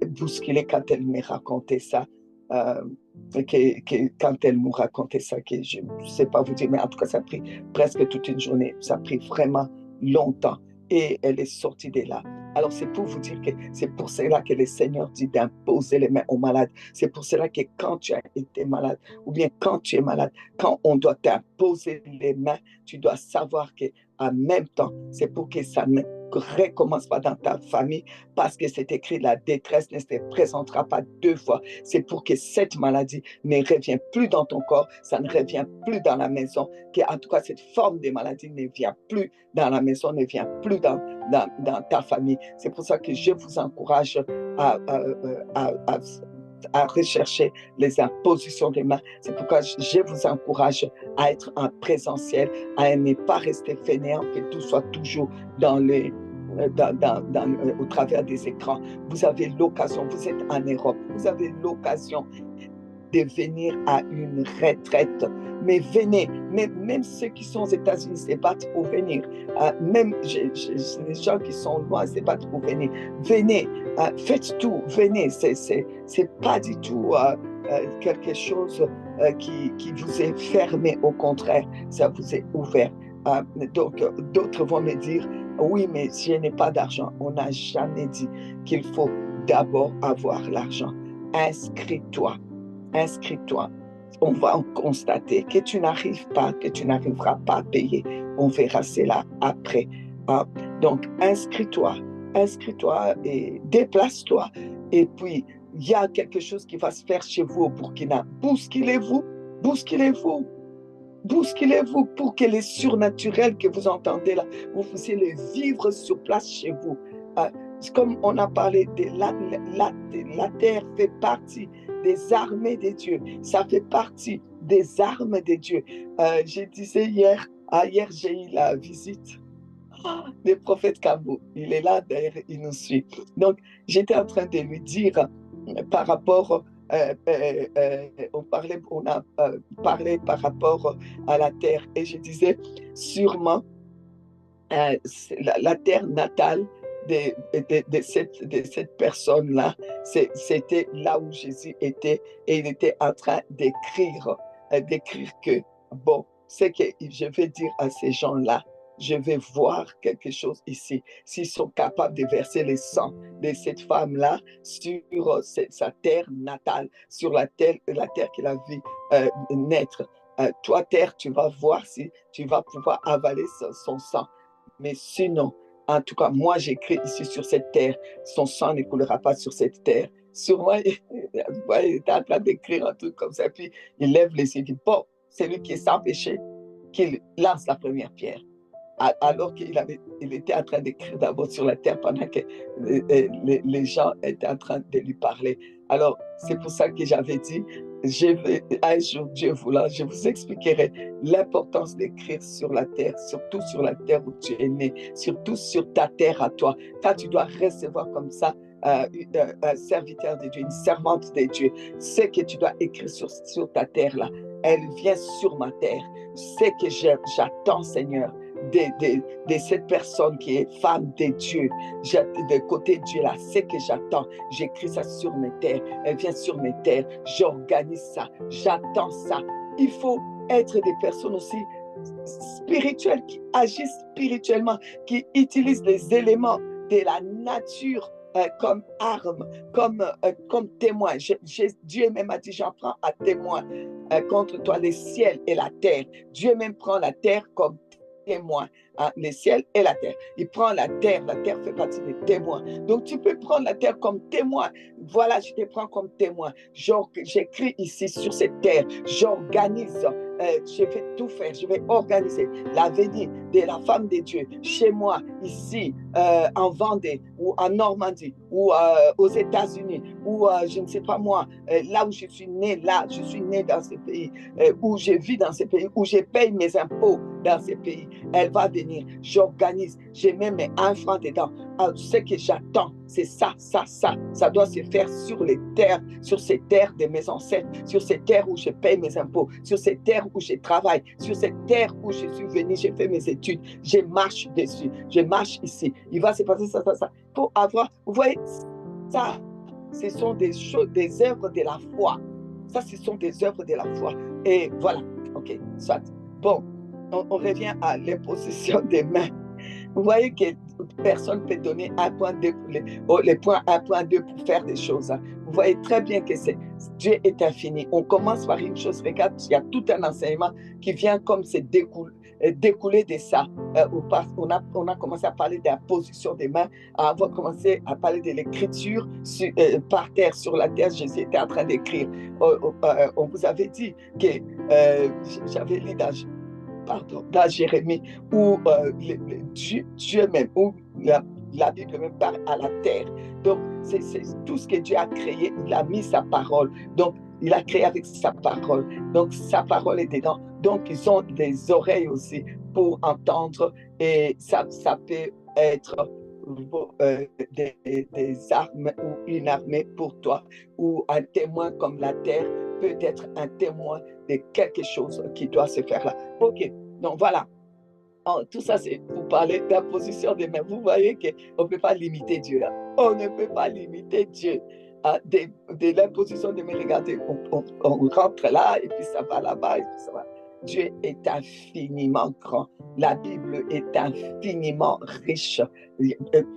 A: bousculée quand elle me racontait ça, quand elle nous racontait ça, que je ne sais pas vous dire, mais en tout cas ça a pris presque toute une journée, ça a pris vraiment longtemps et elle est sortie de là. Alors c'est pour vous dire que c'est pour cela que le Seigneur dit d'imposer les mains aux malades. C'est pour cela que quand tu as été malade ou bien quand tu es malade, quand on doit t'imposer les mains, tu dois savoir qu'en même temps, c'est pour que ça ne recommence pas dans ta famille parce que c'est écrit la détresse ne se présentera pas deux fois. C'est pour que cette maladie ne revienne plus dans ton corps, ça ne revient plus dans la maison, qu'en tout cas cette forme de maladie ne vient plus dans la maison, ne vient plus dans ta famille. C'est pour ça que je vous encourage à rechercher les impositions des mains. C'est pourquoi je vous encourage à être en présentiel, à ne pas rester fainéant, que tout soit toujours dans les au travers des écrans. Vous avez l'occasion, vous êtes en Europe, vous avez l'occasion de venir à une retraite. Mais venez, même ceux qui sont aux États-Unis se battent pour venir. Même les gens qui sont loin se battent pour venir. Venez, faites tout, venez. C'est pas du tout quelque chose qui vous est fermé. Au contraire, ça vous est ouvert. Donc, d'autres vont me dire, oui, mais je n'ai pas d'argent. On n'a jamais dit qu'il faut d'abord avoir l'argent. Inscris-toi. Inscris-toi. On va en constater que tu n'arrives pas, que tu n'arriveras pas à payer. On verra cela après. Donc, inscris-toi et déplace-toi. Et puis, il y a quelque chose qui va se faire chez vous au Burkina. Bousculez-vous, bousculez-vous, bousculez-vous pour que les surnaturels que vous entendez là, vous puissiez les vivre sur place chez vous. Comme on a parlé, la terre fait partie des armées de Dieu. Ça fait partie des armes de Dieu. Je disais hier j'ai eu la visite du prophète Kabou. Il est là, d'ailleurs, il nous suit. Donc, j'étais en train de lui dire par rapport, on a parlé par rapport à la terre et je disais sûrement la terre natale de cette personne-là, c'était là où Jésus était et il était en train d'écrire que, bon, c'est que je vais dire à ces gens-là, je vais voir quelque chose ici. S'ils sont capables de verser le sang de cette femme-là sur sa terre natale, sur la terre qu'il a vu naître, toi, terre, tu vas voir si tu vas pouvoir avaler son sang. Mais sinon, en tout cas, moi, j'écris ici sur cette terre, son sang ne coulera pas sur cette terre. Sur moi, il était en train d'écrire un truc comme ça, puis il lève les yeux et dit, bon, c'est lui qui est sans péché, qu'il lance la première pierre. Alors qu'il était en train d'écrire d'abord sur la terre pendant que les gens étaient en train de lui parler. Alors, c'est pour ça que j'avais dit, un jour, Dieu voulant, je vous expliquerai l'importance d'écrire sur la terre, surtout sur la terre où tu es né, surtout sur ta terre à toi. Quand tu dois recevoir comme ça un serviteur de Dieu, une servante de Dieu, c'est que tu dois écrire sur ta terre là. Elle vient sur ma terre. C'est que j'attends, Seigneur, de cette personne qui est femme de Dieu. De côté de Dieu, là, c'est que j'attends. J'écris ça sur mes terres. Elle vient sur mes terres. J'organise ça. J'attends ça. Il faut être des personnes aussi spirituelles, qui agissent spirituellement, qui utilisent les éléments de la nature comme arme, comme témoin. Dieu même a dit, j'en prends à témoin contre toi les ciels et la terre. Dieu même prend la terre comme témoin, hein, les ciels et la terre. Il prend la terre fait partie des témoins. Donc tu peux prendre la terre comme témoin. Voilà, je te prends comme témoin. J'écris ici sur cette terre, j'organise, je vais tout faire, je vais organiser l'avenir de la femme de Dieu chez moi, ici, en Vendée, ou en Normandie, ou aux États-Unis, ou je ne sais pas moi, là où je suis né, dans ce pays, où je vis dans ce pays, où je paye mes impôts dans ce pays. Elle va venir, j'organise, j'ai même mes enfants dedans. Alors, ce que j'attends, c'est ça. Ça doit se faire sur les terres, sur ces terres de mes ancêtres, sur ces terres où je paye mes impôts, sur ces terres où je travaille, sur cette terre où je suis venu, j'ai fait mes études, je marche dessus, je marche ici. Il va se passer ça. Pour avoir, vous voyez, ça, ce sont des choses, des œuvres de la foi. Ça, ce sont des œuvres de la foi. Et voilà, ok, soit. Bon, on revient à l'imposition des mains. Vous voyez que personne ne peut donner 1.2 les points 1.2 pour faire des choses. Vous voyez très bien que Dieu est infini. On commence par une chose, regarde, il y a tout un enseignement qui vient comme se découler de ça. On a commencé à parler de la position des mains, on va commencer à parler de l'écriture par terre, sur la terre. J'étais en train d'écrire. On vous avait dit que j'avais lu dans Jérémie, où Dieu même, où la Bible même parle à la terre. Donc, c'est tout ce que Dieu a créé, il a mis sa parole. Donc, il a créé avec sa parole. Donc, sa parole est dedans. Donc, ils ont des oreilles aussi pour entendre, et ça peut être des armes ou une armée pour toi, ou un témoin comme la terre peut être un témoin de quelque chose qui doit se faire là. Ok, donc voilà. Tout ça, c'est pour parler de la position des mains. Vous voyez qu'on ne peut pas limiter Dieu là. On ne peut pas limiter Dieu. De l'imposition des mains, regardez, on rentre là, et puis ça va là-bas, et puis ça va. Dieu est infiniment grand. La Bible est infiniment riche,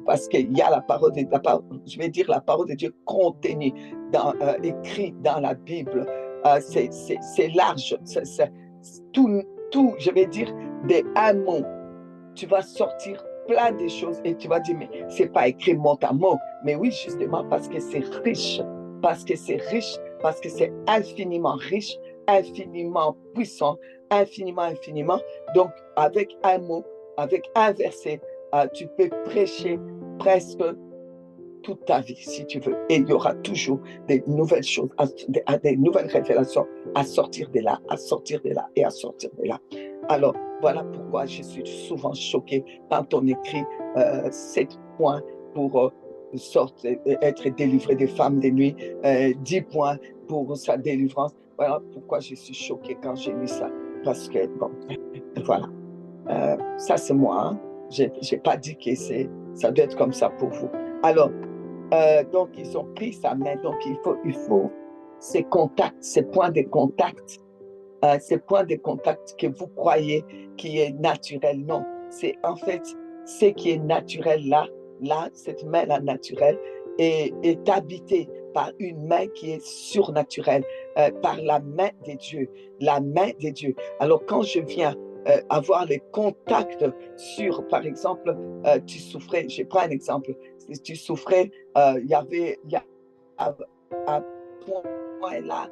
A: parce qu'il y a la parole de Dieu contenue, écrite dans la Bible. C'est large. Tout, je vais dire, de un mot, tu vas sortir plein de choses et tu vas dire, mais c'est pas écrit mot à mot. Mais oui, justement, parce que c'est riche, parce que c'est infiniment riche, infiniment puissant, infiniment. Donc, avec un mot, avec un verset, tu peux prêcher presque toute ta vie, si tu veux. Et il y aura toujours des nouvelles choses, des nouvelles révélations à sortir de là, à sortir de là. Alors, voilà pourquoi je suis souvent choquée quand on écrit 7 points pour être délivré des femmes de nuit, 10 points pour sa délivrance. Voilà pourquoi je suis choquée quand j'ai lu ça. Parce que, bon, voilà. Ça, c'est moi. Hein. Je n'ai pas dit que ça doit être comme ça pour vous. Alors, donc, ils ont pris sa main. Donc, il faut ces contacts, ces points de contact, que vous croyez qui est naturel. Non, c'est en fait ce qui est naturel là, cette main-là naturelle est habitée par une main qui est surnaturelle, par la main de Dieu, la main de Dieu. Alors, quand je viens avoir les contacts sur, par exemple, tu souffrais, je prends un exemple, tu souffrais, il y a un point là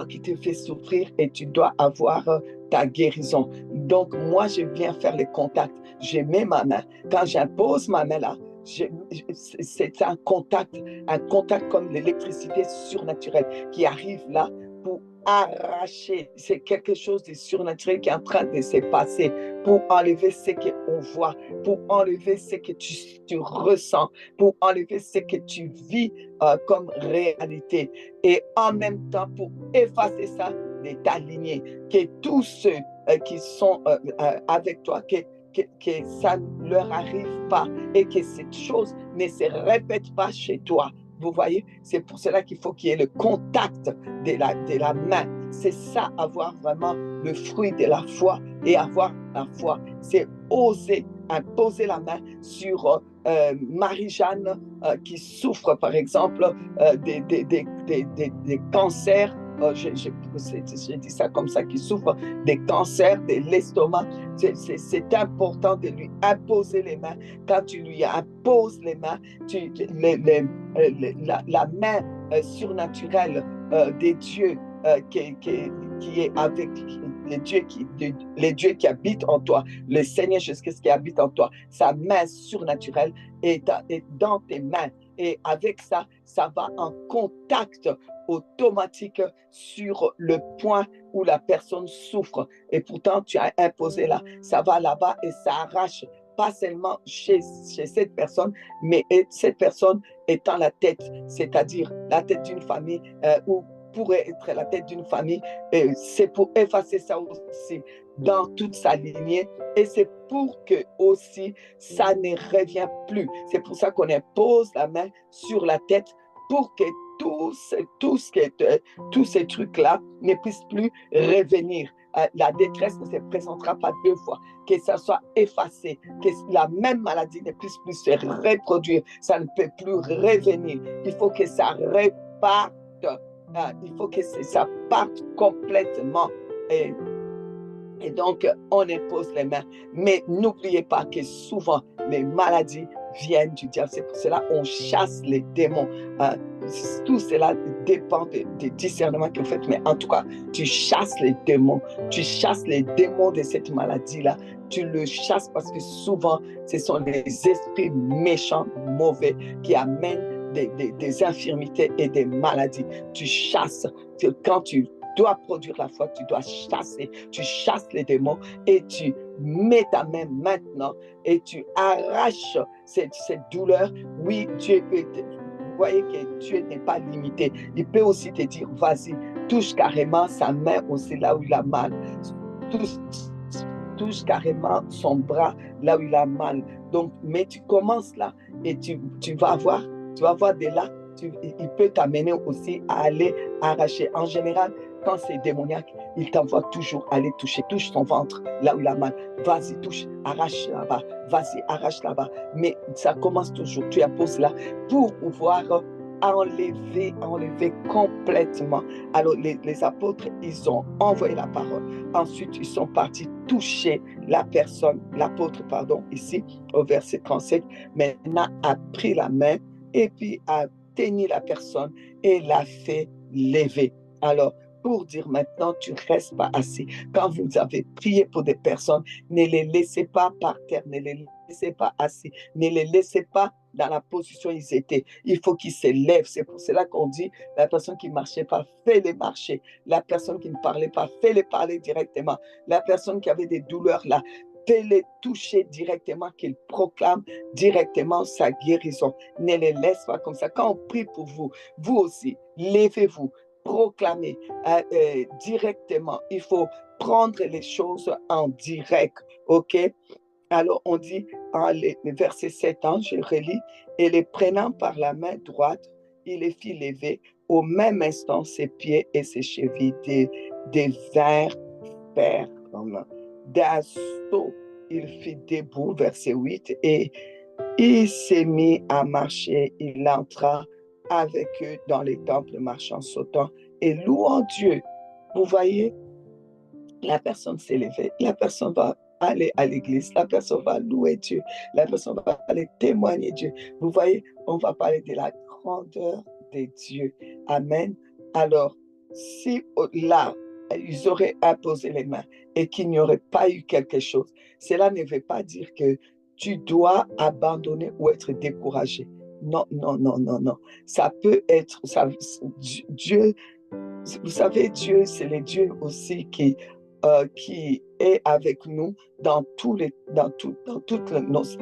A: qui te fait souffrir et tu dois avoir ta guérison. Donc, moi, je viens faire les contacts. Je mets ma main. Quand j'impose ma main là, c'est un contact comme l'électricité surnaturelle qui arrive là pour arracher. C'est quelque chose de surnaturel qui est en train de se passer pour enlever ce qu'on voit, pour enlever ce que tu ressens, pour enlever ce que tu vis comme réalité. Et en même temps, pour effacer ça de ta lignée, que tous ceux qui sont avec toi, que que ça ne leur arrive pas et que cette chose ne se répète pas chez toi. Vous voyez, c'est pour cela qu'il faut qu'il y ait le contact de la main. C'est ça, avoir vraiment le fruit de la foi. Et avoir la foi, c'est oser imposer la main sur Marie-Jeanne qui souffre, par exemple, des cancers. J'ai dit ça comme ça, qui souffre des cancers de l'estomac. C'est important de lui imposer les mains. Quand tu lui imposes les mains, la main surnaturelle des dieux qui est avec les dieux qui habitent en toi, le Seigneur Jésus-Christ qui habite en toi, sa main surnaturelle est dans tes mains. Et avec ça, ça va en contact automatique sur le point où la personne souffre. Et pourtant, tu as imposé là, ça va là-bas et ça arrache, pas seulement chez cette personne, mais cette personne étant la tête, c'est-à-dire la tête d'une famille ou pourrait être la tête d'une famille, c'est pour effacer ça aussi dans toute sa lignée et c'est pour que aussi ça ne revient plus. C'est pour ça qu'on impose la main sur la tête pour que tous ces trucs-là ne puissent plus revenir. La détresse ne se présentera pas deux fois, que ça soit effacé, que la même maladie ne puisse plus se reproduire, ça ne peut plus revenir. Il faut que ça reparte. Il faut que ça parte complètement. Et donc, on impose les mains. Mais n'oubliez pas que souvent, les maladies viennent du diable. C'est pour cela qu'on chasse les démons. Tout cela dépend des discernements que vous faites. Mais en tout cas, tu chasses les démons. Tu chasses les démons de cette maladie-là. Tu le chasses parce que souvent, ce sont les esprits méchants, mauvais, qui amènent des infirmités et des maladies. Tu chasses. Quand tu dois produire la foi, tu dois chasser. Tu chasses les démons et tu mets ta main maintenant et tu arraches cette douleur. Oui, Dieu peut vous voyez que Dieu n'est pas limité. Il peut aussi te dire, vas-y, touche carrément sa main aussi là où il a mal. Touche carrément son bras là où il a mal. Donc, mais tu commences là et tu vas voir de là, il peut t'amener aussi à aller arracher. En général, quand c'est démoniaque, il t'envoie toujours aller touche son ventre, là où il a mal. Vas-y, touche, arrache là-bas. Vas-y, arrache là-bas. Mais ça commence toujours, tu apposes là pour pouvoir enlever complètement. Alors, les apôtres, ils ont envoyé la parole. Ensuite, ils sont partis toucher la personne, l'apôtre, pardon, ici, au verset 37, maintenant a pris la main et puis a tenu la personne et l'a fait lever. Alors, pour dire maintenant, tu ne restes pas assis. Quand vous avez prié pour des personnes, ne les laissez pas par terre, ne les laissez pas assis, ne les laissez pas dans la position où ils étaient. Il faut qu'ils se lèvent. C'est pour cela qu'on dit, la personne qui ne marchait pas, fais-les marcher. La personne qui ne parlait pas, fais-les parler directement. La personne qui avait des douleurs là, fais-les toucher directement, qu'ils proclament directement sa guérison. Ne les laisse pas comme ça. Quand on prie pour vous, vous aussi, levez-vous, proclamez directement. Il faut prendre les choses en direct, ok? Alors, on dit, en verset 7 ans, je le relis, et les prenant par la main droite, il les fit lever au même instant ses pieds et ses chevilles devinrent fermes. D'un saut, il fit debout, verset 8, et il s'est mis à marcher. Il entra avec eux dans les temples, marchant, sautant et louant Dieu. Vous voyez, la personne s'est levée, la personne va aller à l'église, la personne va louer Dieu, la personne va aller témoigner Dieu. Vous voyez, on va parler de la grandeur de Dieu. Amen. Alors, si là, ils auraient imposé les mains et qu'il n'y aurait pas eu quelque chose, cela ne veut pas dire que tu dois abandonner ou être découragé. Non, non, non, non, non. Ça peut être, Dieu, vous savez, Dieu, c'est le Dieu aussi qui est avec nous dans toutes les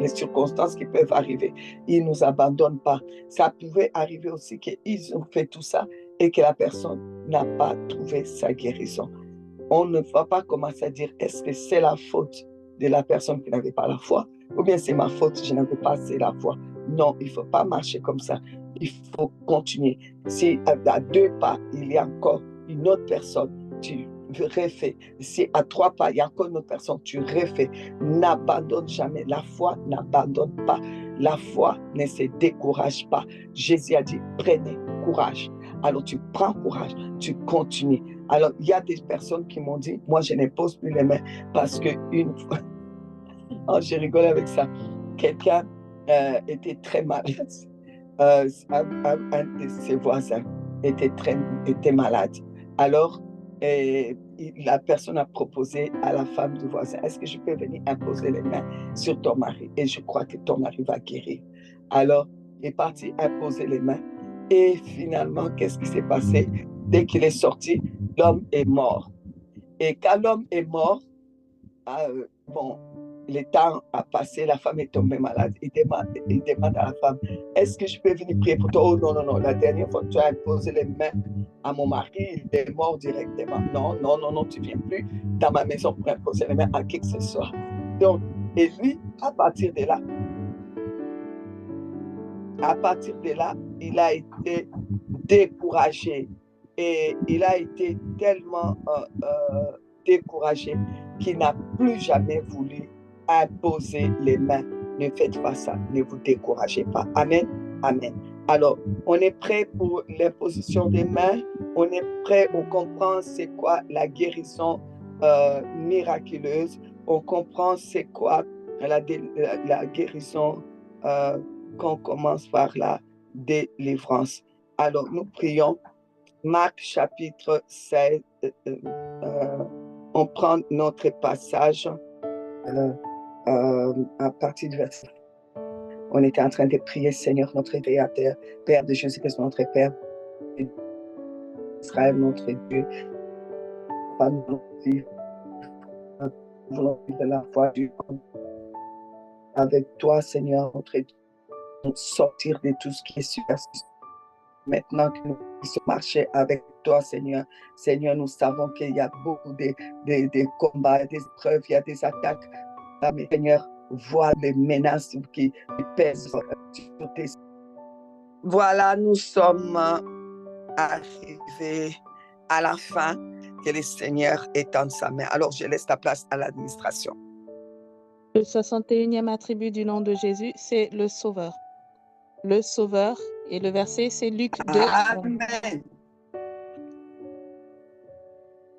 A: circonstances qui peuvent arriver. Il ne nous abandonne pas. Ça pouvait arriver aussi qu'ils ont fait tout ça et que la personne n'a pas trouvé sa guérison. On ne va pas commencer à dire, est-ce que c'est la faute de la personne qui n'avait pas la foi, ou bien c'est ma faute, je n'avais pas assez la foi. Non, il ne faut pas marcher comme ça. Il faut continuer. Si à 2 pas, il y a encore une autre personne, tu refais. Si à 3 pas, il y a encore une autre personne, tu refais. N'abandonne jamais. La foi n'abandonne pas. La foi ne se décourage pas. Jésus a dit, prenez courage. Alors tu prends courage, tu continues. Alors il y a des personnes qui m'ont dit, moi je ne pose plus les mains parce qu'une fois, oh, j'ai rigolé avec ça, quelqu'un était très malade. Un de ses voisins était malade. Alors, la personne a proposé à la femme du voisin, est-ce que je peux venir imposer les mains sur ton mari? Et je crois que ton mari va guérir. Alors, il est parti imposer les mains. Et finalement, qu'est-ce qui s'est passé? Dès qu'il est sorti, l'homme est mort. Et quand l'homme est mort, bon, le temps a passé, la femme est tombée malade. Il demande à la femme, est-ce que je peux venir prier pour toi? Oh non, non, non, la dernière fois que tu as imposé les mains à mon mari, il est mort directement. Non, non, non, non, tu ne viens plus dans ma maison pour imposer les mains à qui que ce soit. Donc, et lui, à partir de là, il a été découragé. Et il a été tellement découragé qu'il n'a plus jamais voulu imposer les mains. Ne faites pas ça, ne vous découragez pas. Amen, amen. Alors, on est prêt pour l'imposition des mains, on est prêt, on comprend c'est quoi la guérison miraculeuse, on comprend c'est quoi la guérison qu'on commence par la délivrance. Alors, nous prions. Marc chapitre 16, on prend notre passage à partir du verset. On était en train de prier, Seigneur, notre Créateur, Père de Jésus-Christ, notre Père, Israël, notre Dieu, pas nous vivre, voulons vivre de la foi avec toi, Seigneur, notre Dieu, sortir de tout ce qui est superstition. Maintenant que nous puissions marcher avec toi, Seigneur. Seigneur, nous savons qu'il y a beaucoup de combats, des épreuves, il y a des attaques. Mais Seigneur, vois les menaces qui pèsent sur tes... Voilà, nous sommes arrivés à la fin que le Seigneur étende sa main. Alors, je laisse la place à l'administration.
B: Le 61e attribut du nom de Jésus, c'est le Sauveur. Le Sauveur, et le verset, c'est Luc 2.
A: Amen.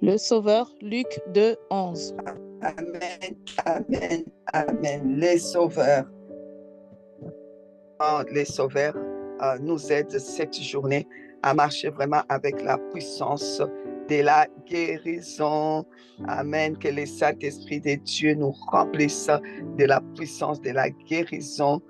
B: Le Sauveur, Luc 2, 11.
A: Amen, amen, amen. Les sauveurs nous aident cette journée à marcher vraiment avec la puissance de la guérison. Amen. Que le Saint-Esprit de Dieu nous remplisse de la puissance de la guérison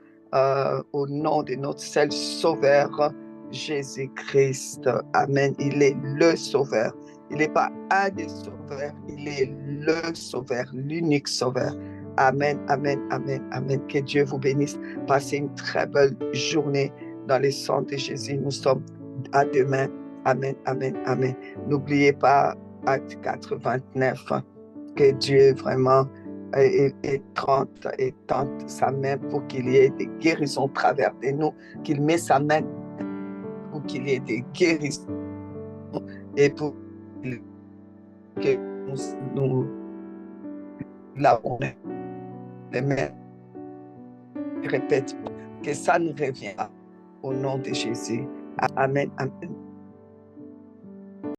A: au nom de notre seul Sauveur, Jésus-Christ. Amen. Il est le Sauveur. Il n'est pas un des sauveurs, il est le Sauveur, l'unique Sauveur. Amen, amen, amen, amen. Que Dieu vous bénisse. Passez une très belle journée dans le sang de Jésus. Nous sommes à demain. Amen, amen, amen. N'oubliez pas Acte 4, 29, que Dieu vraiment tente sa main pour qu'il y ait des guérisons au travers de nous, qu'il met sa main pour qu'il y ait des guérisons et pour que nous l'avons les mains. Je répète que ça ne revient pas au nom de Jésus. Amen, amen.